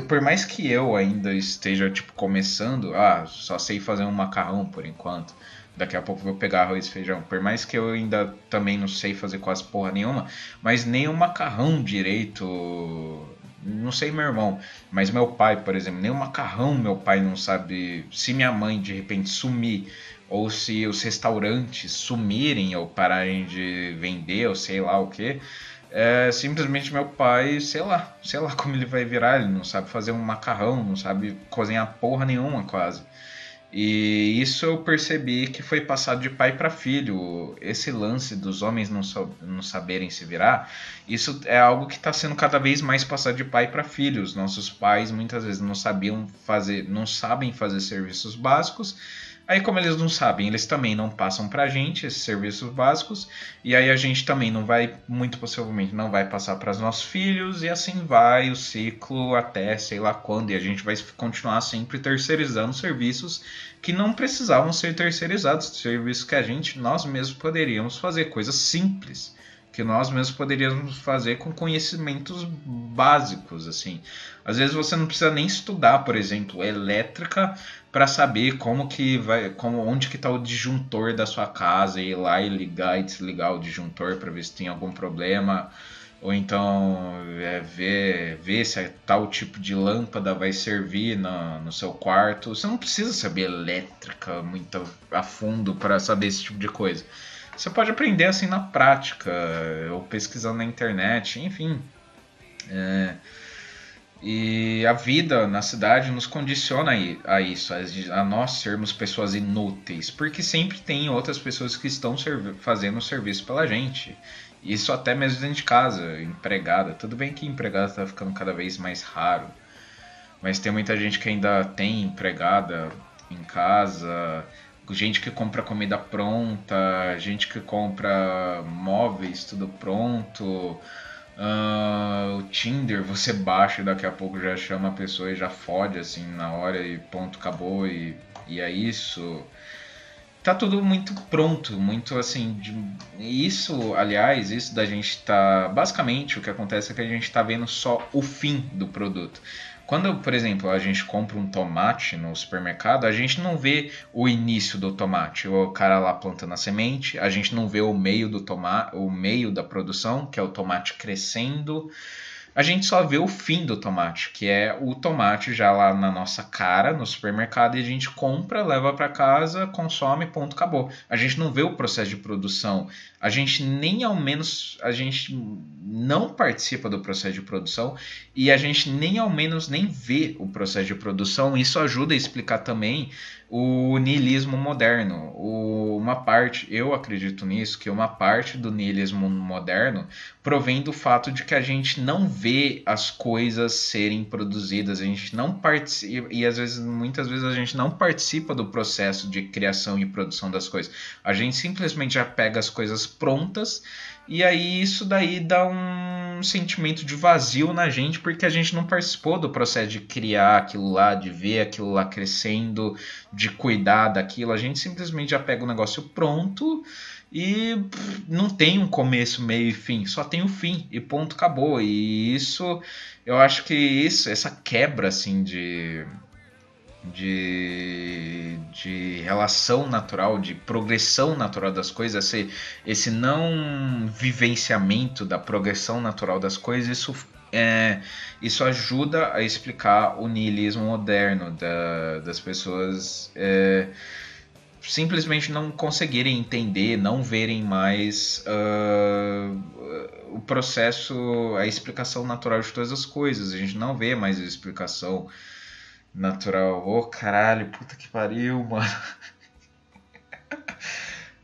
Por mais que eu ainda esteja tipo começando, só sei fazer um macarrão por enquanto. Daqui a pouco eu vou pegar arroz e feijão. Por mais que eu ainda também não sei fazer quase porra nenhuma, mas nem o macarrão direito. Não sei meu irmão, mas meu pai, por exemplo, nem o macarrão meu pai não sabe. Se minha mãe de repente sumir, ou se os restaurantes sumirem ou pararem de vender, ou sei lá o que, simplesmente meu pai, sei lá como ele vai virar. Ele não sabe fazer um macarrão, não sabe cozinhar porra nenhuma quase. E isso eu percebi que foi passado de pai para filho. Esse lance dos homens não saberem se virar, isso é algo que está sendo cada vez mais passado de pai para filho. Os nossos pais muitas vezes não sabem fazer serviços básicos. Aí, como eles não sabem, eles também não passam pra gente esses serviços básicos, e aí a gente também não vai, muito possivelmente, não vai passar para os nossos filhos, e assim vai o ciclo até sei lá quando, e a gente vai continuar sempre terceirizando serviços que não precisavam ser terceirizados, serviços que nós mesmos poderíamos fazer, coisas simples que nós mesmos poderíamos fazer com conhecimentos básicos, assim. Às vezes você não precisa nem estudar, por exemplo, elétrica para saber onde que está o disjuntor da sua casa e ir lá e ligar e desligar o disjuntor para ver se tem algum problema, ou então ver se tal tipo de lâmpada vai servir no seu quarto. Você não precisa saber elétrica muito a fundo para saber esse tipo de coisa. Você pode aprender assim na prática, ou pesquisando na internet, enfim. E a vida na cidade nos condiciona a isso, a nós sermos pessoas inúteis, porque sempre tem outras pessoas que estão fazendo o serviço pela gente. Isso até mesmo dentro de casa, empregada. Tudo bem que empregada está ficando cada vez mais raro, mas tem muita gente que ainda tem empregada em casa, gente que compra comida pronta, gente que compra móveis tudo pronto. O Tinder você baixa e daqui a pouco já chama a pessoa e já fode assim na hora e ponto, acabou e é isso. Tá tudo muito pronto, muito assim. Isso da gente tá. Basicamente o que acontece é que a gente tá vendo só o fim do produto. Quando, por exemplo, a gente compra um tomate no supermercado, a gente não vê o início do tomate, o cara lá plantando a semente, a gente não vê o meio do tomate, o meio da produção, que é o tomate crescendo. A gente só vê o fim do tomate, que é o tomate já lá na nossa cara, no supermercado, e a gente compra, leva para casa, consome, ponto, acabou. A gente não vê o processo de produção. A gente a gente não participa do processo de produção e a gente nem ao menos nem vê o processo de produção. Isso ajuda a explicar também o niilismo moderno. Eu acredito nisso, que uma parte do niilismo moderno provém do fato de que a gente não vê as coisas serem produzidas, a gente não participa, e muitas vezes a gente não participa do processo de criação e produção das coisas. A gente simplesmente já pega as coisas prontas e aí isso daí dá um sentimento de vazio na gente porque a gente não participou do processo de criar aquilo lá, de ver aquilo lá crescendo, de cuidar daquilo. A gente simplesmente já pega o negócio pronto e não tem um começo, meio e fim, só tem o fim e ponto, acabou. E isso, eu acho que essa quebra assim de relação natural, de progressão natural das coisas, esse não vivenciamento da progressão natural das coisas, isso ajuda a explicar o niilismo moderno das pessoas simplesmente não conseguirem entender, não verem mais o processo, a explicação natural de todas as coisas. A gente não vê mais a explicação natural. Ô, caralho, puta que pariu, mano.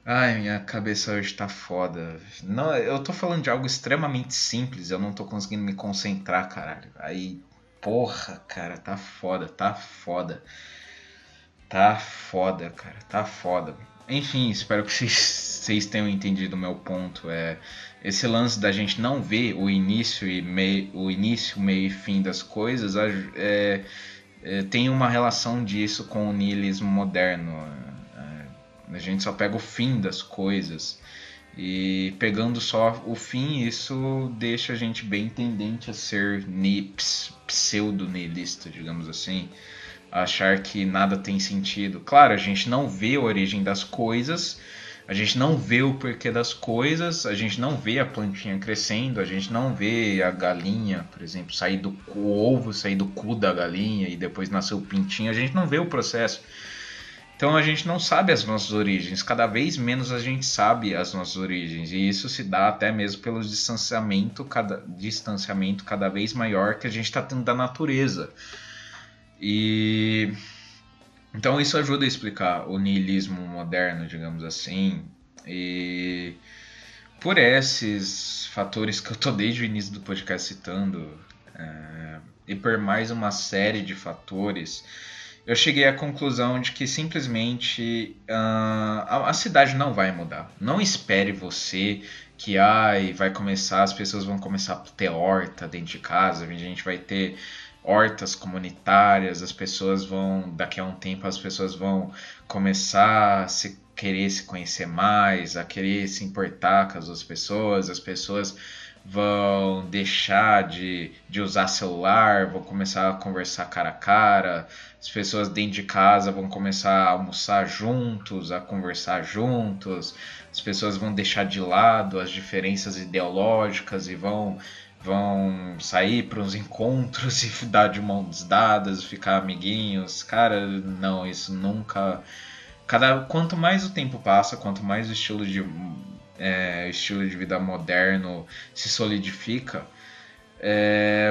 Ai, minha cabeça hoje tá foda. Não, eu tô falando de algo extremamente simples, eu não tô conseguindo me concentrar, caralho. Aí, porra, cara, tá foda, tá foda. Tá foda, cara, tá foda. Enfim, espero que vocês tenham entendido o meu ponto. Esse lance da gente não ver o início, meio e fim das coisas tem uma relação disso com o niilismo moderno. A gente só pega o fim das coisas. E pegando só o fim, isso deixa a gente bem tendente a ser pseudo-niilista, digamos assim. Achar que nada tem sentido. Claro, a gente não vê a origem das coisas, a gente não vê o porquê das coisas, a gente não vê a plantinha crescendo, a gente não vê a galinha, por exemplo, o ovo sair do cu da galinha e depois nascer o pintinho, a gente não vê o processo. Então a gente não sabe as nossas origens, cada vez menos a gente sabe as nossas origens, e isso se dá até mesmo pelo distanciamento cada vez maior que a gente está tendo da natureza. E então isso ajuda a explicar o niilismo moderno, digamos assim. E por esses fatores que eu tô desde o início do podcast citando, e por mais uma série de fatores, eu cheguei à conclusão de que simplesmente a cidade não vai mudar. Não espere você que as pessoas vão começar a ter horta dentro de casa, a gente vai ter hortas comunitárias, daqui a um tempo as pessoas vão começar a querer se conhecer mais, a querer se importar com as outras pessoas, as pessoas vão deixar de usar celular, vão começar a conversar cara a cara, as pessoas dentro de casa vão começar a almoçar juntos, a conversar juntos, as pessoas vão deixar de lado as diferenças ideológicas e vão sair para uns encontros e dar de mãos dadas, ficar amiguinhos. Cara, não, isso nunca... Quanto mais o tempo passa, quanto mais o estilo de vida moderno se solidifica,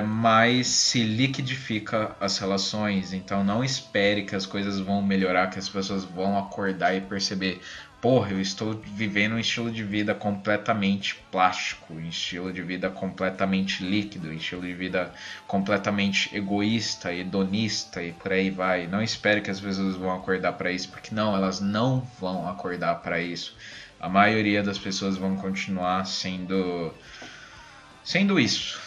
mais se liquidifica as relações. Então não espere que as coisas vão melhorar, que as pessoas vão acordar e perceber: porra, eu estou vivendo um estilo de vida completamente plástico, um estilo de vida completamente líquido, um estilo de vida completamente egoísta, hedonista e por aí vai. Não espere que as pessoas vão acordar para isso, porque não, elas não vão acordar para isso. A maioria das pessoas vão continuar sendo isso.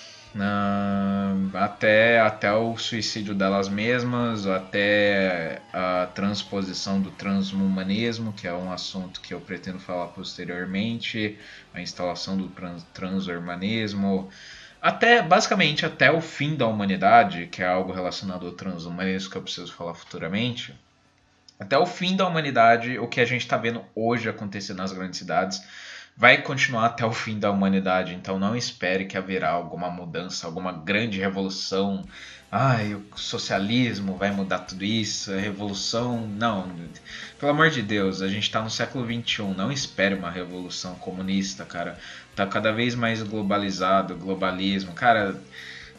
Até o suicídio delas mesmas, até a transposição do transhumanismo, que é um assunto que eu pretendo falar posteriormente, a instalação do transhumanismo, basicamente até o fim da humanidade, que é algo relacionado ao transhumanismo que eu preciso falar futuramente. Até o fim da humanidade, o que a gente está vendo hoje acontecer nas grandes cidades vai continuar até o fim da humanidade. Então não espere que haverá alguma mudança, alguma grande revolução. O socialismo vai mudar tudo isso, a revolução... Não, pelo amor de Deus, a gente está no século XXI, não espere uma revolução comunista, cara. Tá cada vez mais globalizado, globalismo. Cara,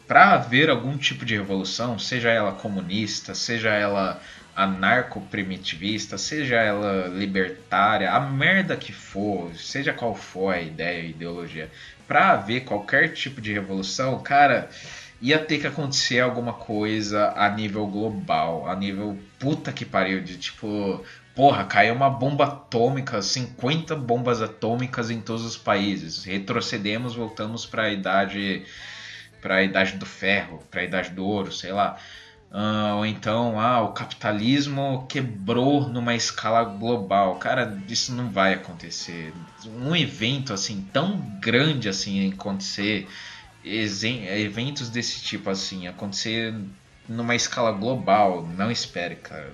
para haver algum tipo de revolução, seja ela comunista, seja ela anarco-primitivista, seja ela libertária, a merda que for, seja qual for a ideia, a ideologia, para haver qualquer tipo de revolução, cara, ia ter que acontecer alguma coisa a nível global, a nível puta que pariu, de tipo, porra, caiu uma bomba atômica, 50 bombas atômicas em todos os países, retrocedemos, voltamos para a idade do ferro, para a idade do ouro, sei lá. Ou então, o capitalismo quebrou numa escala global. Cara, isso não vai acontecer. Um evento assim tão grande assim acontecer, eventos desse tipo assim acontecer numa escala global, não espere, cara.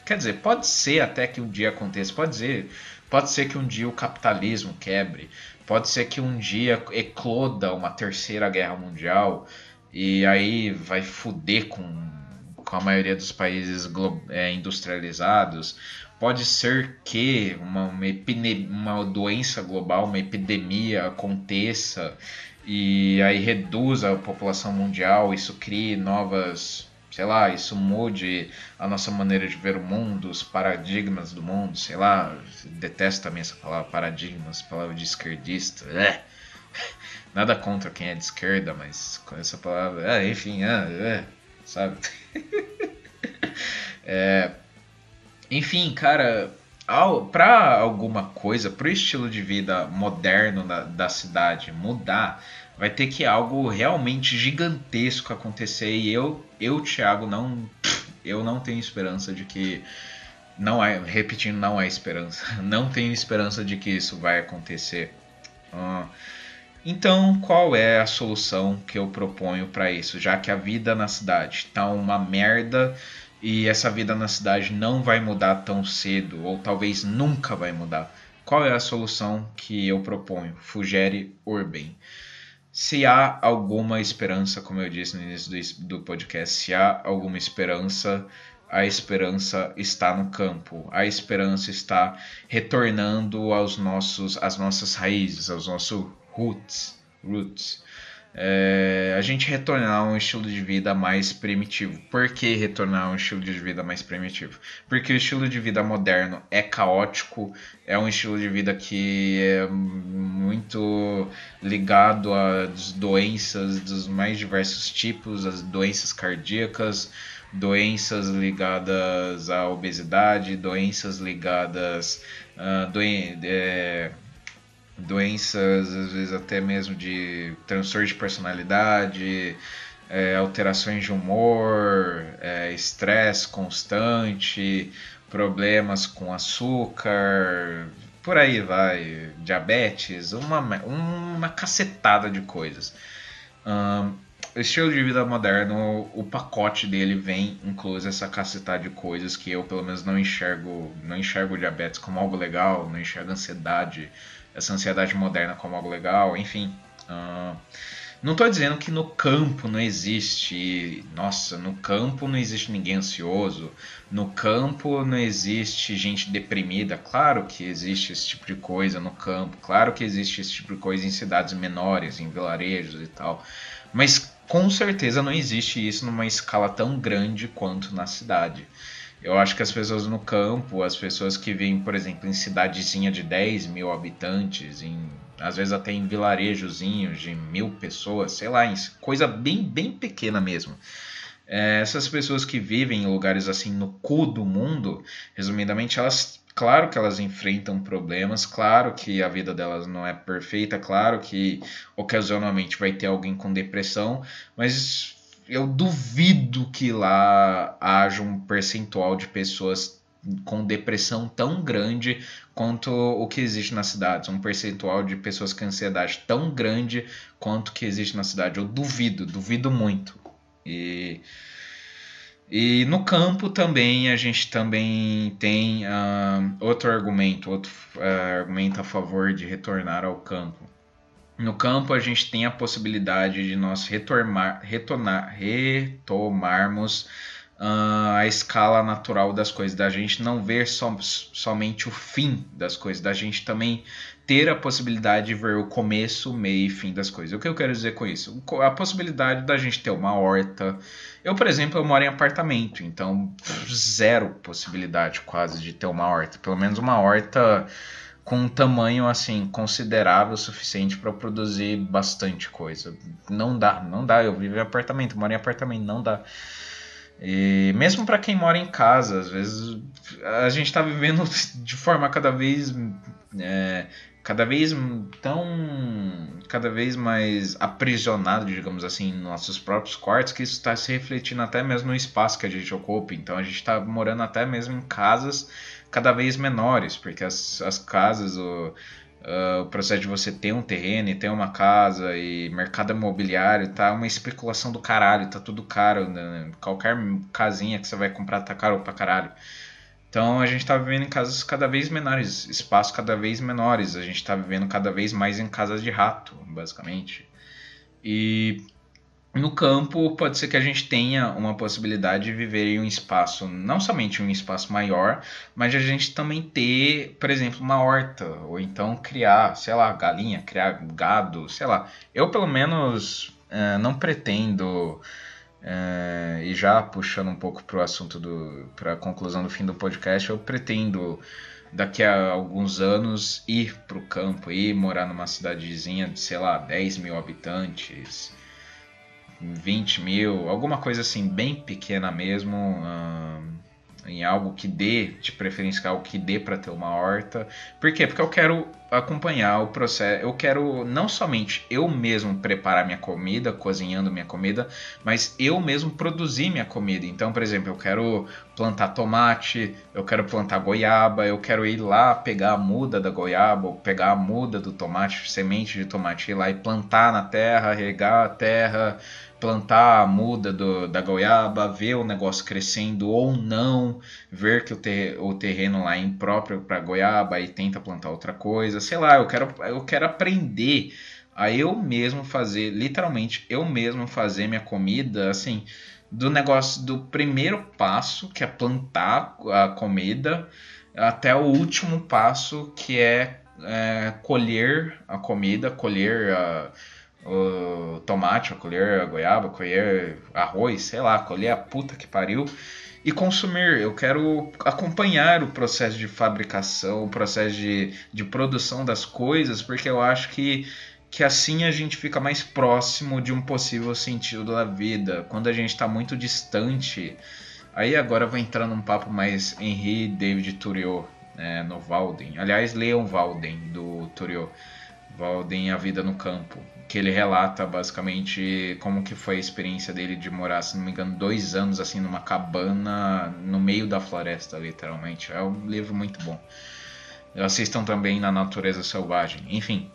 Quer dizer, pode ser até que um dia aconteça, pode ser que um dia o capitalismo quebre, pode ser que um dia ecloda uma terceira guerra mundial e aí vai foder com a maioria dos países industrializados. Pode ser que uma doença global, uma epidemia aconteça e aí reduza a população mundial, isso crie novas, sei lá, isso mude a nossa maneira de ver o mundo, os paradigmas do mundo, sei lá, detesto também essa palavra, paradigmas, palavra de esquerdista, nada contra quem é de esquerda, mas com essa palavra, enfim, sabe? Enfim, cara, para alguma coisa, para o estilo de vida moderno da cidade mudar, vai ter que algo realmente gigantesco acontecer. E Thiago, eu não tenho esperança de que. Não há, repetindo, não há esperança. Não tenho esperança de que isso vai acontecer. Então, qual é a solução que eu proponho para isso? Já que a vida na cidade tá uma merda e essa vida na cidade não vai mudar tão cedo, ou talvez nunca vai mudar. Qual é a solução que eu proponho? Fugere Urban. Se há alguma esperança, como eu disse no início do podcast, se há alguma esperança, a esperança está no campo. A esperança está retornando às nossas raízes, aos nossos roots. A gente retornar a um estilo de vida mais primitivo. Por que retornar a um estilo de vida mais primitivo? Porque o estilo de vida moderno é caótico, é um estilo de vida que é muito ligado às doenças dos mais diversos tipos, as doenças cardíacas, doenças ligadas à obesidade, doenças ligadas a doenças, às vezes até mesmo de transtorno de personalidade, alterações de humor, estresse constante, problemas com açúcar, por aí vai, diabetes, uma cacetada de coisas. O estilo de vida moderno, o pacote dele vem incluso essa cacetada de coisas que eu pelo menos não enxergo o diabetes como algo legal, não enxergo essa ansiedade moderna como algo legal, enfim. Não estou dizendo que no campo não existe, nossa, no campo não existe ninguém ansioso, no campo não existe gente deprimida, claro que existe esse tipo de coisa no campo, claro que existe esse tipo de coisa em cidades menores, em vilarejos e tal, mas com certeza não existe isso numa escala tão grande quanto na cidade. Eu acho que as pessoas no campo, as pessoas que vivem, por exemplo, em cidadezinha de 10 mil habitantes, às vezes até em vilarejozinhos de 1000 pessoas, sei lá, coisa bem, bem pequena mesmo. Essas pessoas que vivem em lugares assim no cu do mundo, resumidamente, claro que elas enfrentam problemas, claro que a vida delas não é perfeita, claro que ocasionalmente vai ter alguém com depressão, mas eu duvido que lá haja um percentual de pessoas com depressão tão grande quanto o que existe nas cidades, um percentual de pessoas com ansiedade tão grande quanto o que existe na cidade. Eu duvido muito. E no campo também a gente também tem outro argumento a favor de retornar ao campo. No campo a gente tem a possibilidade de nós retomarmos a escala natural das coisas, da gente não ver somente o fim das coisas, da gente também ter a possibilidade de ver o começo, meio e fim das coisas. O que eu quero dizer com isso? A possibilidade da gente ter uma horta. Eu, por exemplo, eu moro em apartamento, então zero possibilidade quase de ter uma horta. Pelo menos uma horta com um tamanho assim considerável o suficiente para produzir bastante coisa. Não dá. Eu vivo em apartamento, moro em apartamento, não dá. E mesmo para quem mora em casa, às vezes a gente está vivendo de forma cada vez mais aprisionado, digamos assim, nos nossos próprios quartos, que isso está se refletindo até mesmo no espaço que a gente ocupa. Então a gente está morando até mesmo em casas cada vez menores, porque as casas, O processo de você ter um terreno e ter uma casa e mercado imobiliário tá uma especulação do caralho, tá tudo caro, né? Qualquer casinha que você vai comprar tá caro pra caralho. Então a gente tá vivendo em casas cada vez menores, espaços cada vez menores, a gente tá vivendo cada vez mais em casas de rato, basicamente. E no campo, pode ser que a gente tenha uma possibilidade de viver em um espaço, não somente um espaço maior, mas a gente também ter, por exemplo, uma horta, ou então criar, sei lá, galinha, criar gado, sei lá. Eu, pelo menos, não pretendo, e já puxando um pouco para o assunto, para a conclusão do fim do podcast, eu pretendo daqui a alguns anos ir para o campo, ir morar numa cidadezinha de, sei lá, 10 mil habitantes, 20 mil, alguma coisa assim, bem pequena mesmo, em algo que dê, de preferência algo que dê para ter uma horta. Por quê? Porque eu quero acompanhar o processo, eu quero não somente eu mesmo preparar minha comida, cozinhando minha comida, mas eu mesmo produzir minha comida. Então, por exemplo, eu quero plantar tomate, eu quero plantar goiaba, eu quero ir lá pegar a muda da goiaba, ou pegar a muda do tomate, semente de tomate, ir lá e plantar na terra, regar a terra, plantar a muda da goiaba, ver o negócio crescendo ou não, ver que o terreno lá é impróprio para goiaba e tenta plantar outra coisa, sei lá, eu quero aprender a eu mesmo fazer, literalmente, eu mesmo fazer minha comida, assim, do negócio do primeiro passo, que é plantar a comida, até o último passo, que é colher a comida, colher o tomate, colher a goiaba, colher arroz, sei lá, colher a puta que pariu e consumir. Eu quero acompanhar o processo de fabricação, o processo de produção das coisas, porque eu acho que assim a gente fica mais próximo de um possível sentido da vida. Quando a gente está muito distante, aí agora eu vou entrar num papo mais Henri David Thoreau, né, no Walden. Aliás, leiam Walden, do Thoreau. Walden, A Vida no Campo, que ele relata basicamente como que foi a experiência dele de morar, se não me engano, 2 anos assim numa cabana no meio da floresta, literalmente. É um livro muito bom. Assistam também Na Natureza Selvagem. Enfim,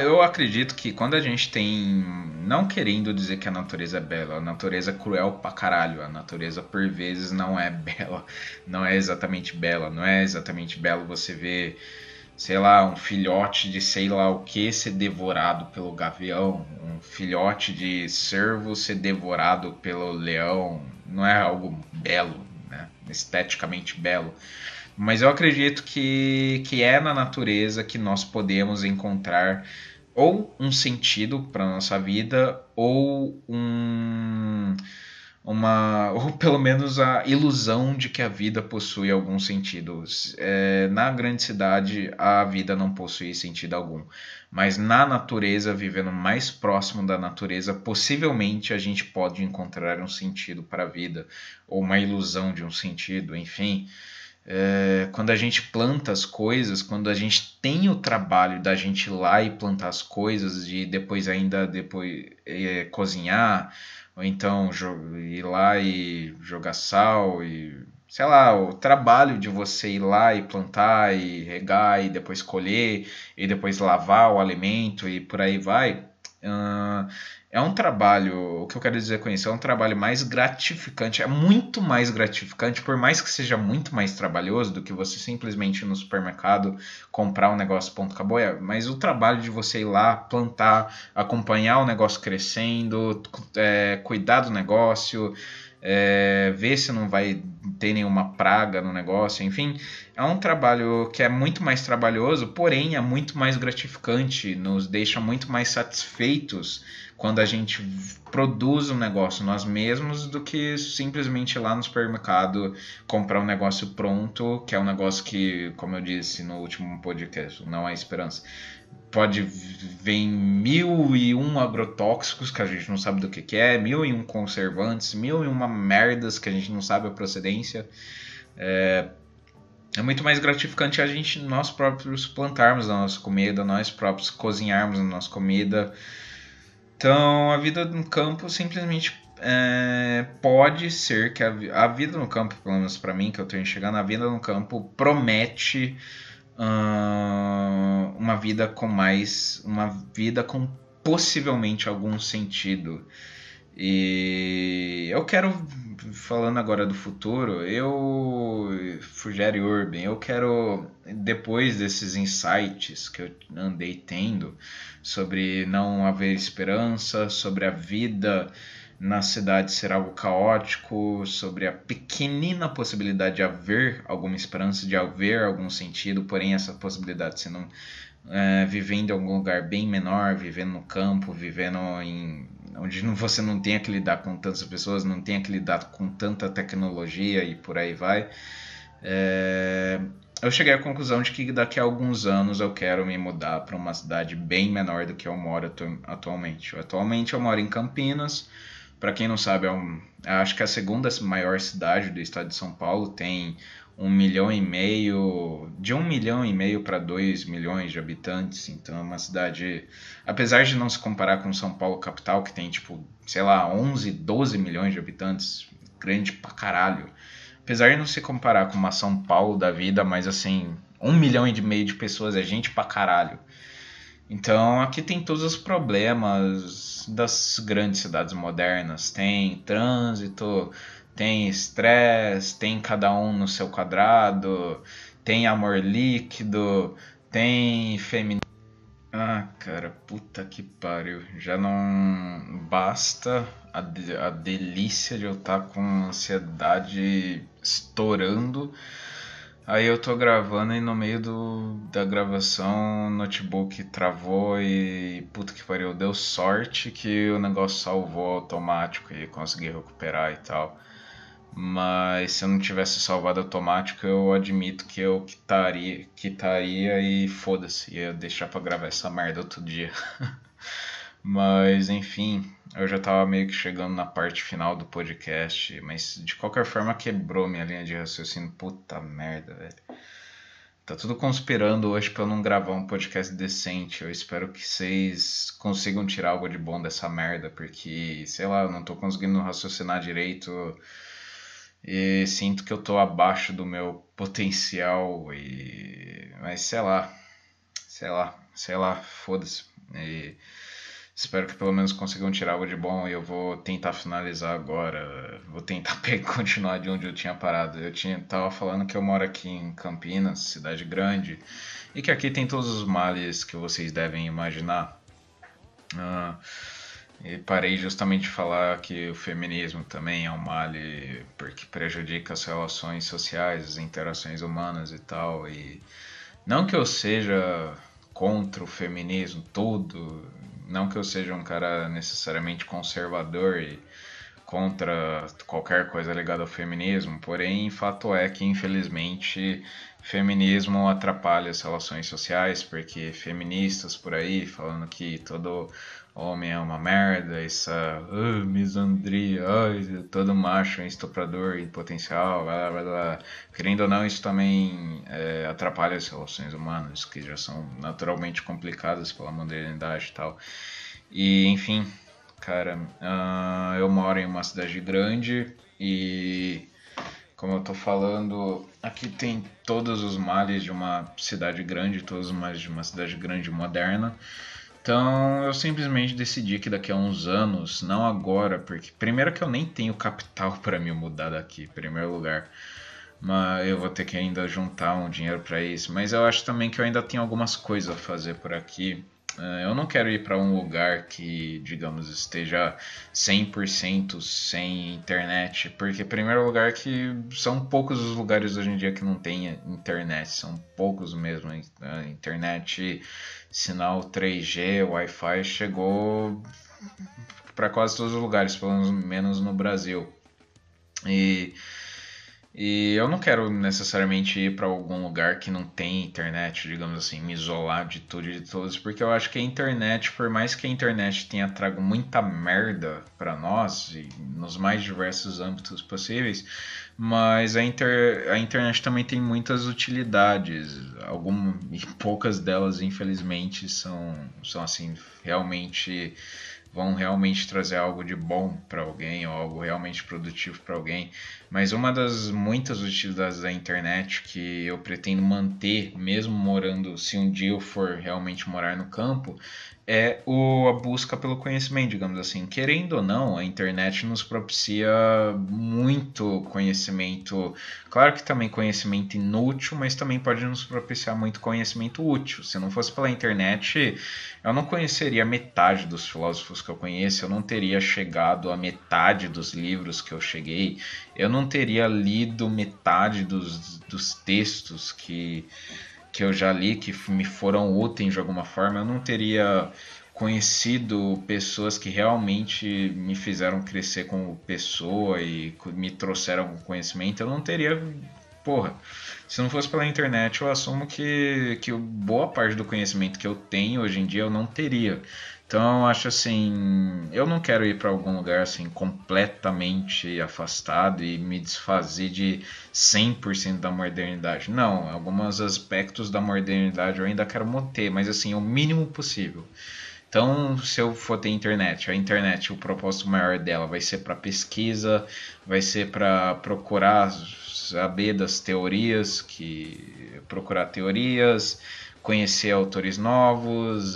eu acredito que quando a gente tem, não querendo dizer que a natureza é bela, a natureza é cruel pra caralho, a natureza por vezes não é bela, não é exatamente bela, não é exatamente belo você ver, sei lá, um filhote de sei lá o que ser devorado pelo gavião, um filhote de cervo ser devorado pelo leão, não é algo belo, né? Esteticamente belo. Mas eu acredito que é na natureza que nós podemos encontrar ou um sentido para nossa vida ou ou pelo menos a ilusão de que a vida possui algum sentido. Na grande cidade, a vida não possui sentido algum. Mas na natureza, vivendo mais próximo da natureza, possivelmente a gente pode encontrar um sentido para a vida, ou uma ilusão de um sentido, enfim. Quando a gente planta as coisas, quando a gente tem o trabalho da gente ir lá e plantar as coisas, de depois cozinhar, ou então ir lá e jogar sal e sei lá, o trabalho de você ir lá e plantar e regar e depois colher e depois lavar o alimento e por aí vai. ah, É um trabalho, o que eu quero dizer com isso, é um trabalho mais gratificante, é muito mais gratificante, por mais que seja muito mais trabalhoso do que você simplesmente ir no supermercado comprar um negócio ponto acabou, mas o trabalho de você ir lá, plantar, acompanhar o negócio crescendo, cuidar do negócio, ver se não vai ter nenhuma praga no negócio, enfim, é um trabalho que é muito mais trabalhoso, porém é muito mais gratificante, nos deixa muito mais satisfeitos quando a gente produz um negócio nós mesmos do que simplesmente ir lá no supermercado comprar um negócio pronto, que é um negócio que, como eu disse no último podcast, não há esperança. Pode vir 1001 agrotóxicos que a gente não sabe do que é, 1001 conservantes, 1001 merdas que a gente não sabe a procedência. É muito mais gratificante nós próprios plantarmos a nossa comida, nós próprios cozinharmos a nossa comida. Então, a vida no campo simplesmente pode ser que a vida no campo, pelo menos para mim, que eu estou enxergando, a vida no campo promete uma vida com mais, uma vida com possivelmente algum sentido. E eu quero, falando agora do futuro, Fugere Urban, eu quero, depois desses insights que eu andei tendo sobre não haver esperança, sobre a vida na cidade ser algo caótico, sobre a pequenina possibilidade de haver alguma esperança, de haver algum sentido, porém essa possibilidade sendo vivendo em algum lugar bem menor, vivendo no campo, vivendo em onde você não tenha que lidar com tantas pessoas, não tenha que lidar com tanta tecnologia e por aí vai. Eu cheguei à conclusão de que daqui a alguns anos eu quero me mudar para uma cidade bem menor do que eu moro atualmente. Atualmente eu moro em Campinas. Para quem não sabe, acho que é a segunda maior cidade do estado de São Paulo. Tem 1,5 milhão, de 1,5 milhão para 2 milhões de habitantes. Então é uma cidade, apesar de não se comparar com São Paulo capital, que tem tipo, sei lá, 11, 12 milhões de habitantes, grande pra caralho. Apesar de não se comparar com uma São Paulo da vida, mas assim, 1,5 milhão de pessoas é gente pra caralho. Então aqui tem todos os problemas das grandes cidades modernas. Tem trânsito, tem estresse, tem cada um no seu quadrado, tem amor líquido, tem feminismo. Ah, cara, puta que pariu. Já não basta a delícia de eu estar com ansiedade estourando. Aí eu tô gravando e no meio da gravação o notebook travou e puta que pariu, deu sorte que o negócio salvou automático e consegui recuperar e tal. Mas se eu não tivesse salvado automático, eu admito que eu quitaria e foda-se, ia deixar pra gravar essa merda outro dia. Mas enfim, eu já tava meio que chegando na parte final do podcast, mas de qualquer forma quebrou minha linha de raciocínio. Puta merda, velho. Tá tudo conspirando hoje pra eu não gravar um podcast decente. Eu espero que vocês consigam tirar algo de bom dessa merda, porque, sei lá, eu não tô conseguindo raciocinar direito e sinto que eu tô abaixo do meu potencial mas sei lá, foda-se. E espero que pelo menos consigam tirar algo de bom e eu vou tentar finalizar agora. Vou tentar continuar de onde eu tinha parado. Tava falando que eu moro aqui em Campinas, cidade grande, e que aqui tem todos os males que vocês devem imaginar. E parei justamente de falar que o feminismo também é um male porque prejudica as relações sociais, as interações humanas e tal. E não que eu seja contra o feminismo todo, não que eu seja um cara necessariamente conservador e contra qualquer coisa ligada ao feminismo, porém, fato é que, infelizmente, feminismo atrapalha as relações sociais, porque feministas por aí falando que todo homem é uma merda, essa misandria, todo macho é estuprador em potencial, blá, blá, blá. Querendo ou não, isso também atrapalha as relações humanas, que já são naturalmente complicadas pela modernidade e tal. E, enfim, cara, eu moro em uma cidade grande e, como eu tô falando, aqui tem todos os males de uma cidade grande, todos os males de uma cidade grande moderna. Então eu simplesmente decidi que daqui a uns anos, não agora, porque primeiro que eu nem tenho capital para me mudar daqui, em primeiro lugar. Mas eu vou ter que ainda juntar um dinheiro para isso. Mas eu acho também que eu ainda tenho algumas coisas a fazer por aqui. Eu não quero ir para um lugar que, digamos, esteja 100% sem internet, porque, em primeiro lugar, que são poucos os lugares hoje em dia que não tem internet, são poucos mesmo. A internet, sinal 3G, Wi-Fi chegou para quase todos os lugares, pelo menos no Brasil. E eu não quero necessariamente ir para algum lugar que não tem internet, digamos assim, me isolar de tudo e de todos, porque eu acho que a internet, por mais que a internet tenha trago muita merda para nós, e nos mais diversos âmbitos possíveis, mas a internet também tem muitas utilidades, e poucas delas, infelizmente, são assim, realmente vão realmente trazer algo de bom para alguém ou algo realmente produtivo para alguém. Mas uma das muitas utilidades da internet que eu pretendo manter, mesmo morando, se um dia eu for realmente morar no campo, é a busca pelo conhecimento, digamos assim. Querendo ou não, a internet nos propicia muito conhecimento. Claro que também conhecimento inútil, mas também pode nos propiciar muito conhecimento útil. Se não fosse pela internet, eu não conheceria metade dos filósofos que eu conheço, eu não teria chegado a metade dos livros que eu cheguei, eu não teria lido metade dos textos que eu já li, que me foram úteis de alguma forma, eu não teria conhecido pessoas que realmente me fizeram crescer como pessoa e me trouxeram conhecimento, eu não teria. Porra, se não fosse pela internet, eu assumo que boa parte do conhecimento que eu tenho hoje em dia eu não teria. Então, eu acho assim, eu não quero ir para algum lugar assim completamente afastado e me desfazer de 100% da modernidade. Não, alguns aspectos da modernidade eu ainda quero manter, mas assim, o mínimo possível. Então, se eu for ter internet, a internet, o propósito maior dela vai ser para pesquisa, vai ser para procurar saber das teorias, procurar teorias, conhecer autores novos,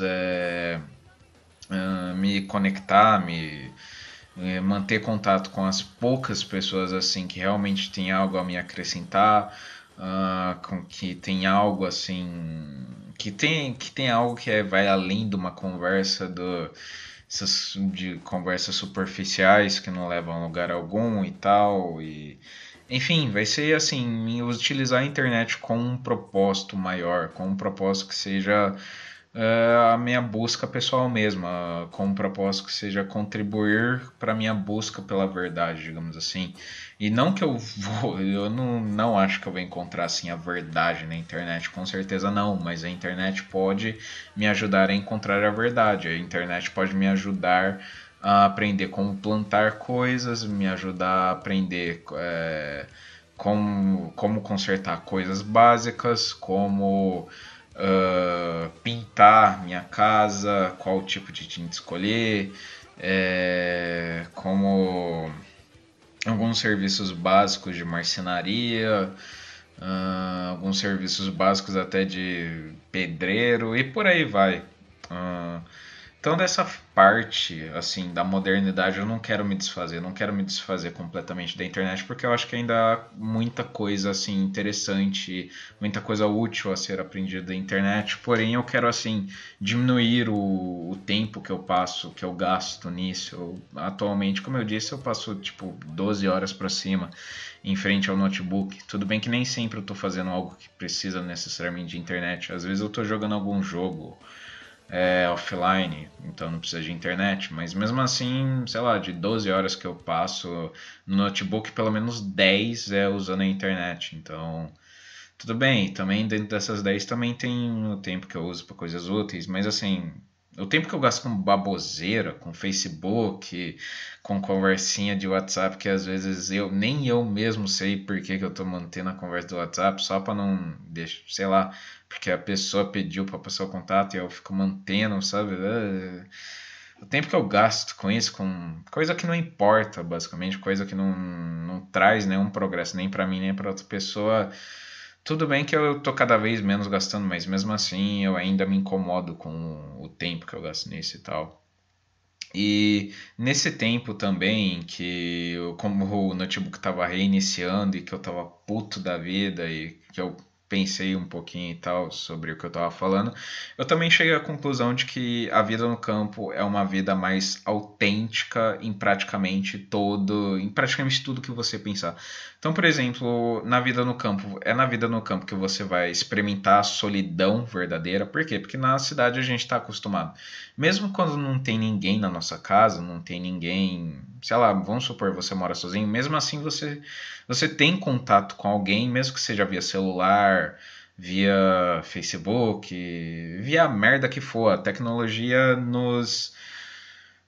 me conectar, manter contato com as poucas pessoas assim que realmente tem algo a me acrescentar, com que tem algo assim que tem algo que vai além de uma conversa de conversas superficiais que não levam a lugar algum e tal e enfim, vai ser assim, utilizar a internet com um propósito maior, com um propósito que seja a minha busca pessoal mesma, com um propósito que seja contribuir para a minha busca pela verdade, digamos assim. E não que eu não acho que eu vou encontrar assim a verdade na internet, com certeza não, mas a internet pode me ajudar a encontrar a verdade, a internet pode me ajudar a aprender como plantar coisas, me ajudar a aprender como consertar coisas básicas, como pintar minha casa, qual tipo de tinta escolher, como alguns serviços básicos de marcenaria, alguns serviços básicos até de pedreiro e por aí vai. Uh, então dessa parte assim da modernidade eu não quero me desfazer, não quero me desfazer completamente da internet porque eu acho que ainda há muita coisa assim interessante, muita coisa útil a ser aprendida da internet. Porém eu quero assim diminuir o tempo que eu passo, que eu gasto nisso. Atualmente, como eu disse, eu passo tipo 12 horas para cima em frente ao notebook. Tudo bem que nem sempre eu estou fazendo algo que precisa necessariamente de internet. Às vezes eu estou jogando algum jogo offline, então não precisa de internet, mas mesmo assim, sei lá, de 12 horas que eu passo no notebook, pelo menos 10 é usando a internet, então tudo bem, também dentro dessas 10 também tem o tempo que eu uso para coisas úteis, mas assim, o tempo que eu gasto com baboseira, com Facebook, com conversinha de WhatsApp, que às vezes nem eu mesmo sei por que eu tô mantendo a conversa do WhatsApp, só para não deixar, sei lá, porque a pessoa pediu para passar o contato e eu fico mantendo, sabe? O tempo que eu gasto com isso, com coisa que não importa, basicamente, coisa que não traz nenhum progresso, nem para mim, nem para outra pessoa. Tudo bem que eu tô cada vez menos gastando, mas mesmo assim eu ainda me incomodo com o tempo que eu gasto nisso e tal. E nesse tempo também que como o notebook estava reiniciando e que eu tava puto da vida e que eu pensei um pouquinho e tal sobre o que eu tava falando, eu também cheguei à conclusão de que a vida no campo é uma vida mais autêntica em praticamente tudo que você pensar. Então, por exemplo, na vida no campo, é na vida no campo que você vai experimentar a solidão verdadeira. Por quê? Porque na cidade a gente está acostumado. Mesmo quando não tem ninguém na nossa casa, não tem ninguém, sei lá, vamos supor você mora sozinho, mesmo assim você tem contato com alguém, mesmo que seja via celular, via Facebook, via a merda que for. A tecnologia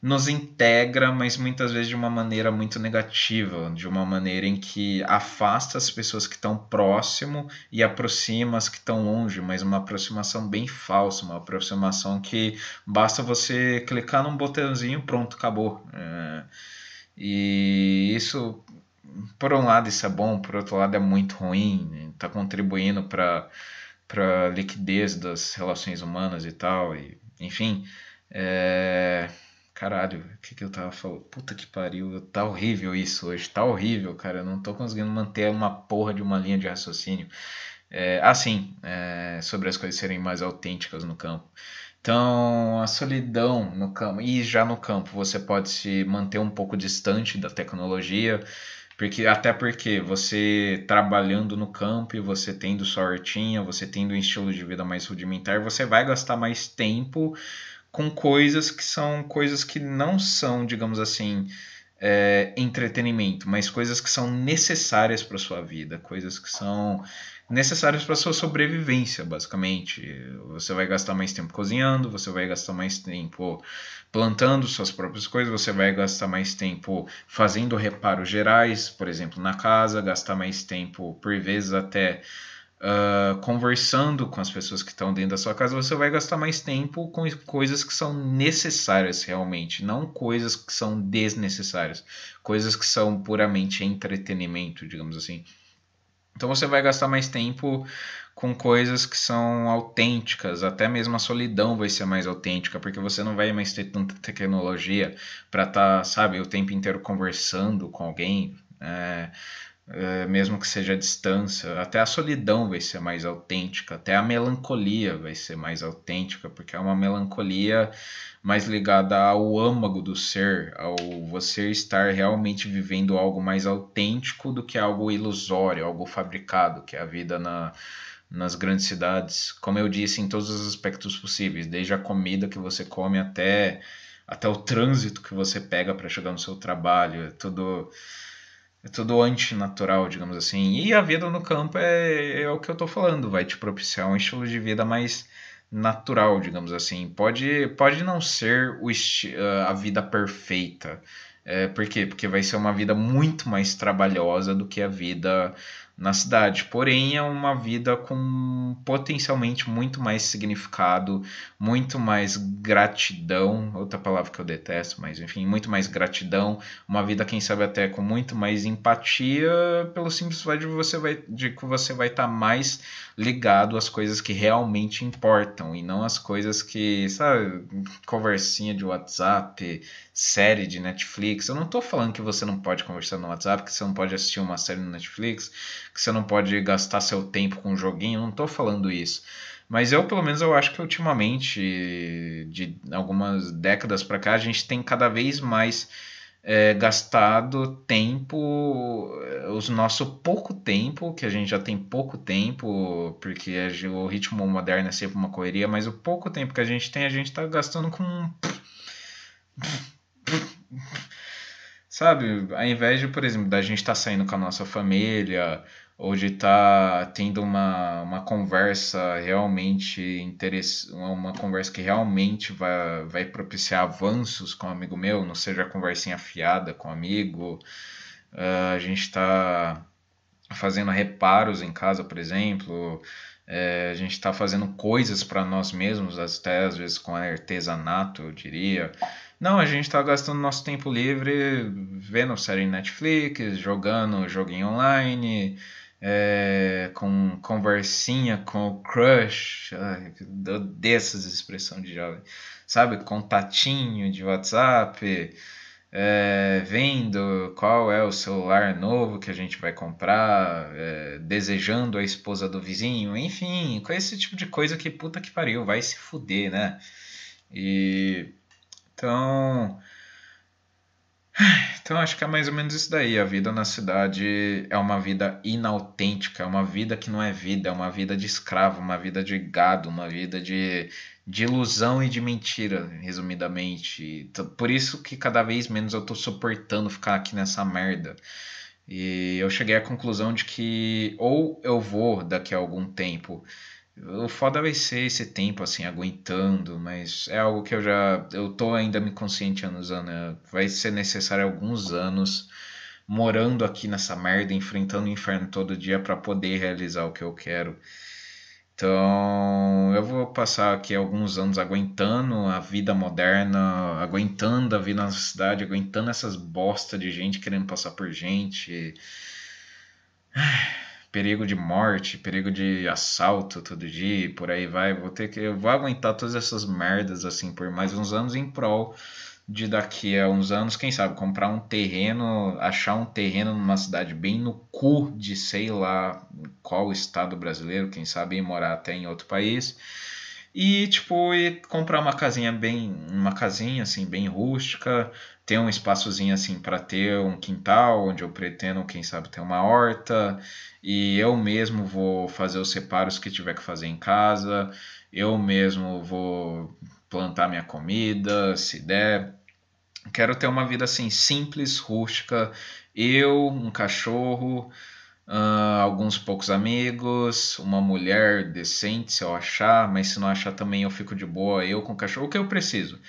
nos integra, mas muitas vezes de uma maneira muito negativa, de uma maneira em que afasta as pessoas que estão próximo e aproxima as que estão longe, mas uma aproximação bem falsa, uma aproximação que basta você clicar num botãozinho, pronto, acabou. E isso, por um lado, isso é bom, por outro lado, é muito ruim, está contribuindo para liquidez das relações humanas e tal, e, enfim, é... caralho, o que eu tava falando? Puta que pariu, tá horrível isso hoje, tá horrível, cara, eu não tô conseguindo manter uma porra de uma linha de raciocínio. Sobre as coisas serem mais autênticas no campo. Então, a solidão no campo, e já no campo você pode se manter um pouco distante da tecnologia, até porque você trabalhando no campo e você tendo sua hortinha, você tendo um estilo de vida mais rudimentar, você vai gastar mais tempo com coisas que não são, digamos assim, entretenimento, mas coisas que são necessárias para sua vida, coisas que são necessárias para sua sobrevivência, basicamente. Você vai gastar mais tempo cozinhando, você vai gastar mais tempo plantando suas próprias coisas, você vai gastar mais tempo fazendo reparos gerais, por exemplo, na casa, gastar mais tempo, por vezes até conversando com as pessoas que estão dentro da sua casa, você vai gastar mais tempo com coisas que são necessárias realmente, não coisas que são desnecessárias, coisas que são puramente entretenimento, digamos assim. Então você vai gastar mais tempo com coisas que são autênticas, até mesmo a solidão vai ser mais autêntica, porque você não vai mais ter tanta tecnologia para estar, sabe, o tempo inteiro conversando com alguém. Mesmo que seja a distância, até a solidão vai ser mais autêntica, até a melancolia vai ser mais autêntica, porque é uma melancolia mais ligada ao âmago do ser, ao você estar realmente vivendo algo mais autêntico do que algo ilusório, algo fabricado, que é a vida nas grandes cidades, como eu disse, em todos os aspectos possíveis, desde a comida que você come até o trânsito que você pega para chegar no seu trabalho, é tudo antinatural, digamos assim. E a vida no campo é o que eu tô falando, vai te propiciar um estilo de vida mais natural, digamos assim. Pode não ser a vida perfeita. Por quê? Porque vai ser uma vida muito mais trabalhosa do que a vida na cidade. Porém, é uma vida com potencialmente muito mais significado, muito mais gratidão, outra palavra que eu detesto, mas enfim, muito mais gratidão, uma vida, quem sabe, até com muito mais empatia, pelo simples fato de que você vai estar mais ligado às coisas que realmente importam e não às coisas que, sabe, conversinha de WhatsApp, série de Netflix. Eu não tô falando que você não pode conversar no WhatsApp, que você não pode assistir uma série no Netflix, que você não pode gastar seu tempo com um joguinho. Eu não tô falando isso. Mas pelo menos, eu acho que ultimamente, de algumas décadas para cá, a gente tem cada vez mais gastado tempo, o nosso pouco tempo, que a gente já tem pouco tempo, porque o ritmo moderno é sempre uma correria, mas o pouco tempo que a gente está gastando com. Sabe, ao invés de, por exemplo, da gente estar saindo com a nossa família, ou de estar tendo uma conversa realmente interessante, uma conversa que realmente vai propiciar avanços com um amigo meu, não seja conversinha fiada com um amigo, a gente está fazendo reparos em casa, por exemplo, a gente está fazendo coisas para nós mesmos, até às vezes com artesanato, eu diria. Não, a gente está gastando nosso tempo livre vendo série Netflix, jogando joguinho online, com conversinha com o crush, ai, dessas expressões de jovem, sabe? Contatinho de WhatsApp, vendo qual é o celular novo que a gente vai comprar, desejando a esposa do vizinho, enfim, com esse tipo de coisa que puta que pariu, vai se fuder, né? E então, então acho que é mais ou menos isso daí. A vida na cidade é uma vida inautêntica, é uma vida que não é vida, é uma vida de escravo, uma vida de gado, uma vida de ilusão e de mentira, resumidamente. Por isso que cada vez menos eu tô suportando ficar aqui nessa merda. E eu cheguei à conclusão de que ou eu vou daqui a algum tempo O foda vai ser esse tempo assim, aguentando, mas é algo que eu tô ainda me conscientizando, né? Vai ser necessário alguns anos morando aqui nessa merda, enfrentando o inferno todo dia para poder realizar o que eu quero. Então, eu vou passar aqui alguns anos aguentando a vida moderna, aguentando a vida na cidade, aguentando essas bosta de gente querendo passar por gente, perigo de morte, perigo de assalto todo dia, e por aí vai. Eu vou aguentar todas essas merdas assim por mais uns anos em prol de daqui a uns anos, quem sabe, comprar um terreno, achar um terreno numa cidade bem no cu de sei lá qual estado brasileiro, quem sabe ir morar até em outro país. E tipo, ir comprar uma casinha assim bem rústica, ter um espaçozinho assim para ter um quintal onde eu pretendo, quem sabe, ter uma horta, e eu mesmo vou fazer os reparos que tiver que fazer em casa, eu mesmo vou plantar minha comida, se der. Quero ter uma vida assim simples, rústica. Eu, um cachorro, alguns poucos amigos, uma mulher decente se eu achar, mas se não achar também eu fico de boa. Eu com o cachorro, o que eu preciso?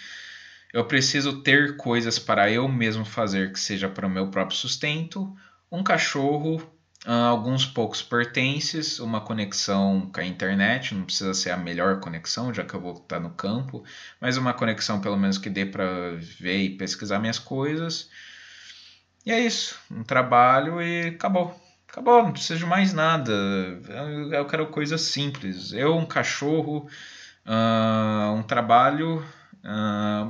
Eu preciso ter coisas para eu mesmo fazer que seja para o meu próprio sustento, um cachorro, alguns poucos pertences, uma conexão com a internet, não precisa ser a melhor conexão, já que eu vou estar no campo, mas uma conexão pelo menos que dê para ver e pesquisar minhas coisas. E é isso, um trabalho e acabou. Acabou, não preciso de mais nada. Eu quero coisas simples. Eu, um cachorro, um trabalho,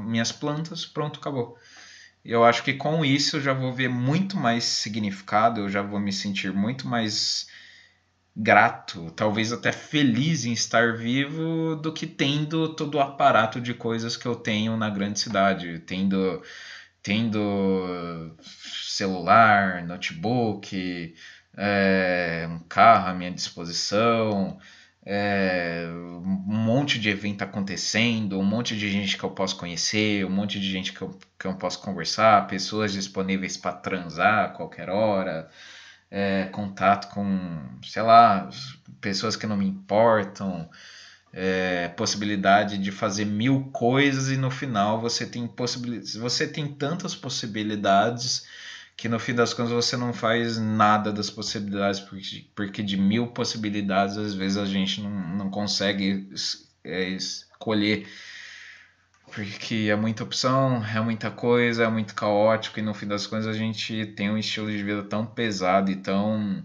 minhas plantas, pronto, acabou. Eu acho que com isso eu já vou ver muito mais significado, eu já vou me sentir muito mais grato, talvez até feliz em estar vivo, do que tendo todo o aparato de coisas que eu tenho na grande cidade, tendo celular, notebook, um carro à minha disposição, um monte de evento acontecendo, um monte de gente que eu posso conhecer, um monte de gente que eu posso conversar, pessoas disponíveis para transar a qualquer hora, contato com, sei lá, pessoas que não me importam, possibilidade de fazer mil coisas e no final você tem tantas possibilidades que no fim das contas você não faz nada das possibilidades, porque de mil possibilidades às vezes a gente não consegue escolher, porque é muita opção, é muita coisa, é muito caótico, e no fim das contas a gente tem um estilo de vida tão pesado e tão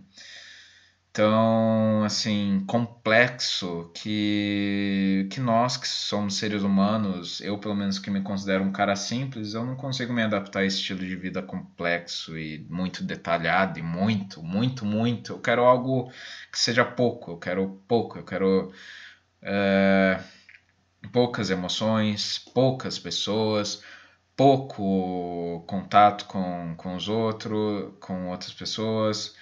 assim complexo, que nós que somos seres humanos, eu pelo menos que me considero um cara simples, eu não consigo me adaptar a esse estilo de vida complexo e muito detalhado e muito. Eu quero algo que seja pouco, eu quero poucas emoções, poucas pessoas, pouco contato com outras pessoas,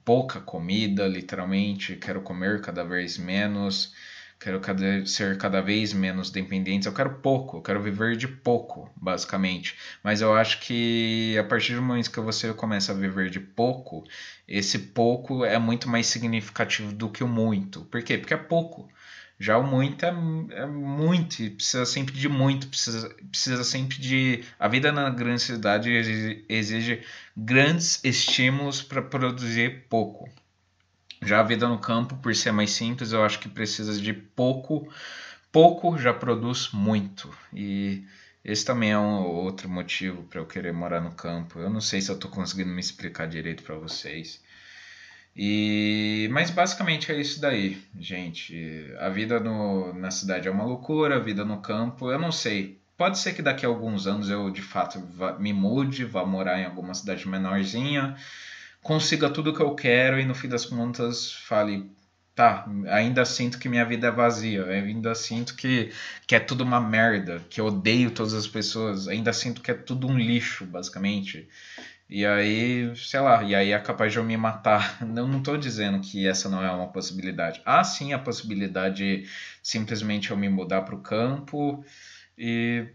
pouca comida, literalmente. Quero comer cada vez menos, ser cada vez menos dependente. Eu quero viver de pouco, basicamente. Mas eu acho que a partir do momento que você começa a viver de pouco, esse pouco é muito mais significativo do que o muito. Por quê? Porque é pouco. Já o muito é muito, e precisa sempre de muito, precisa sempre de. A vida na grande cidade exige grandes estímulos para produzir pouco. Já a vida no campo, por ser mais simples, eu acho que precisa de pouco. Pouco já produz muito. E esse também é um outro motivo para eu querer morar no campo. Eu não sei se eu estou conseguindo me explicar direito para vocês. Mas basicamente é isso daí, gente. A vida na cidade é uma loucura, a vida no campo, eu não sei. Pode ser que daqui a alguns anos eu de fato me mude, vá morar em alguma cidade menorzinha, consiga tudo que eu quero e no fim das contas fale, tá, ainda sinto que minha vida é vazia, ainda sinto que é tudo uma merda, que eu odeio todas as pessoas, ainda sinto que é tudo um lixo, basicamente. E aí, sei lá, e aí é capaz de eu me matar. Não tô dizendo que essa não é uma possibilidade. Há sim a possibilidade de simplesmente eu me mudar para o campo e,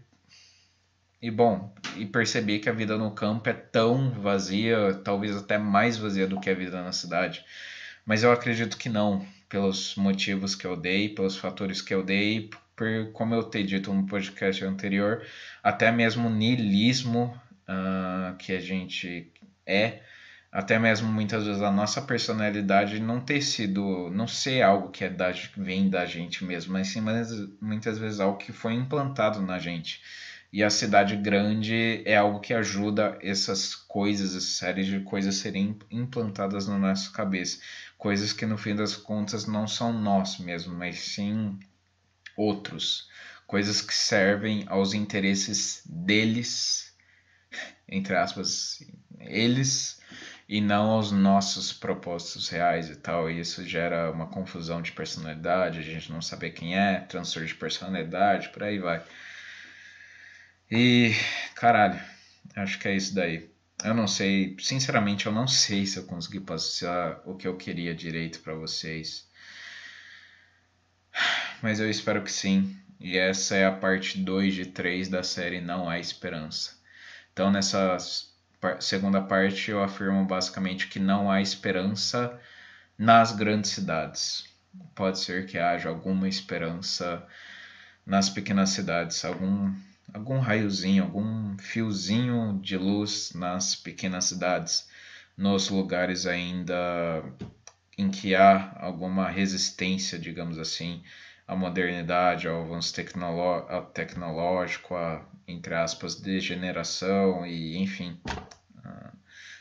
e perceber que a vida no campo é tão vazia, talvez até mais vazia do que a vida na cidade. Mas eu acredito que não, pelos motivos que eu dei, pelos fatores que eu dei, por como eu ter dito no podcast anterior, até mesmo o niilismo que a gente é, até mesmo muitas vezes a nossa personalidade não ter sido, não ser algo que vem da gente mesmo, mas sim muitas vezes algo que foi implantado na gente. E a cidade grande é algo que ajuda essas coisas, essa série de coisas serem implantadas na nossa cabeça. Coisas que no fim das contas não são nós mesmos, mas sim outros. Coisas que servem aos interesses deles, entre aspas, eles, e não aos nossos propósitos reais e tal. E isso gera uma confusão de personalidade, a gente não saber quem é, transtorno de personalidade, por aí vai. E, caralho, acho que é isso daí. Eu não sei, sinceramente, eu não sei se eu consegui passar o que eu queria direito pra vocês, mas eu espero que sim. E essa é a parte 2 de 3 da série Não Há Esperança. Então, nessa segunda parte, eu afirmo basicamente que não há esperança nas grandes cidades. Pode ser que haja alguma esperança nas pequenas cidades, algum raiozinho, algum fiozinho de luz nas pequenas cidades, nos lugares ainda em que há alguma resistência, digamos assim, à modernidade, ao avanço tecnológico, à, entre aspas, degeneração e, enfim,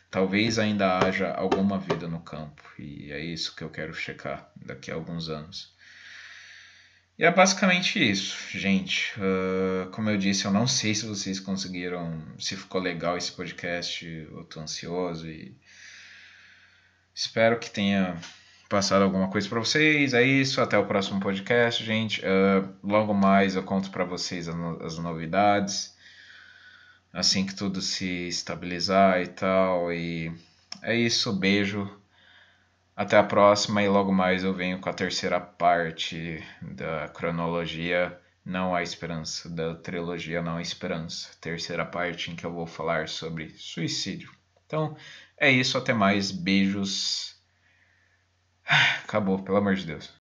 talvez ainda haja alguma vida no campo. E é isso que eu quero checar daqui a alguns anos. E é basicamente isso, gente. Como eu disse, eu não sei se vocês conseguiram, se ficou legal esse podcast. Eu tô ansioso e espero que tenha passado alguma coisa para vocês. É isso, até o próximo podcast, gente. Logo mais eu conto para vocês as novidades, assim que tudo se estabilizar e tal. E é isso, beijo. Até a próxima e logo mais eu venho com a terceira parte da cronologia Não Há Esperança, da trilogia Não Há Esperança. Terceira parte em que eu vou falar sobre suicídio. Então é isso, até mais, beijos. Acabou, pelo amor de Deus.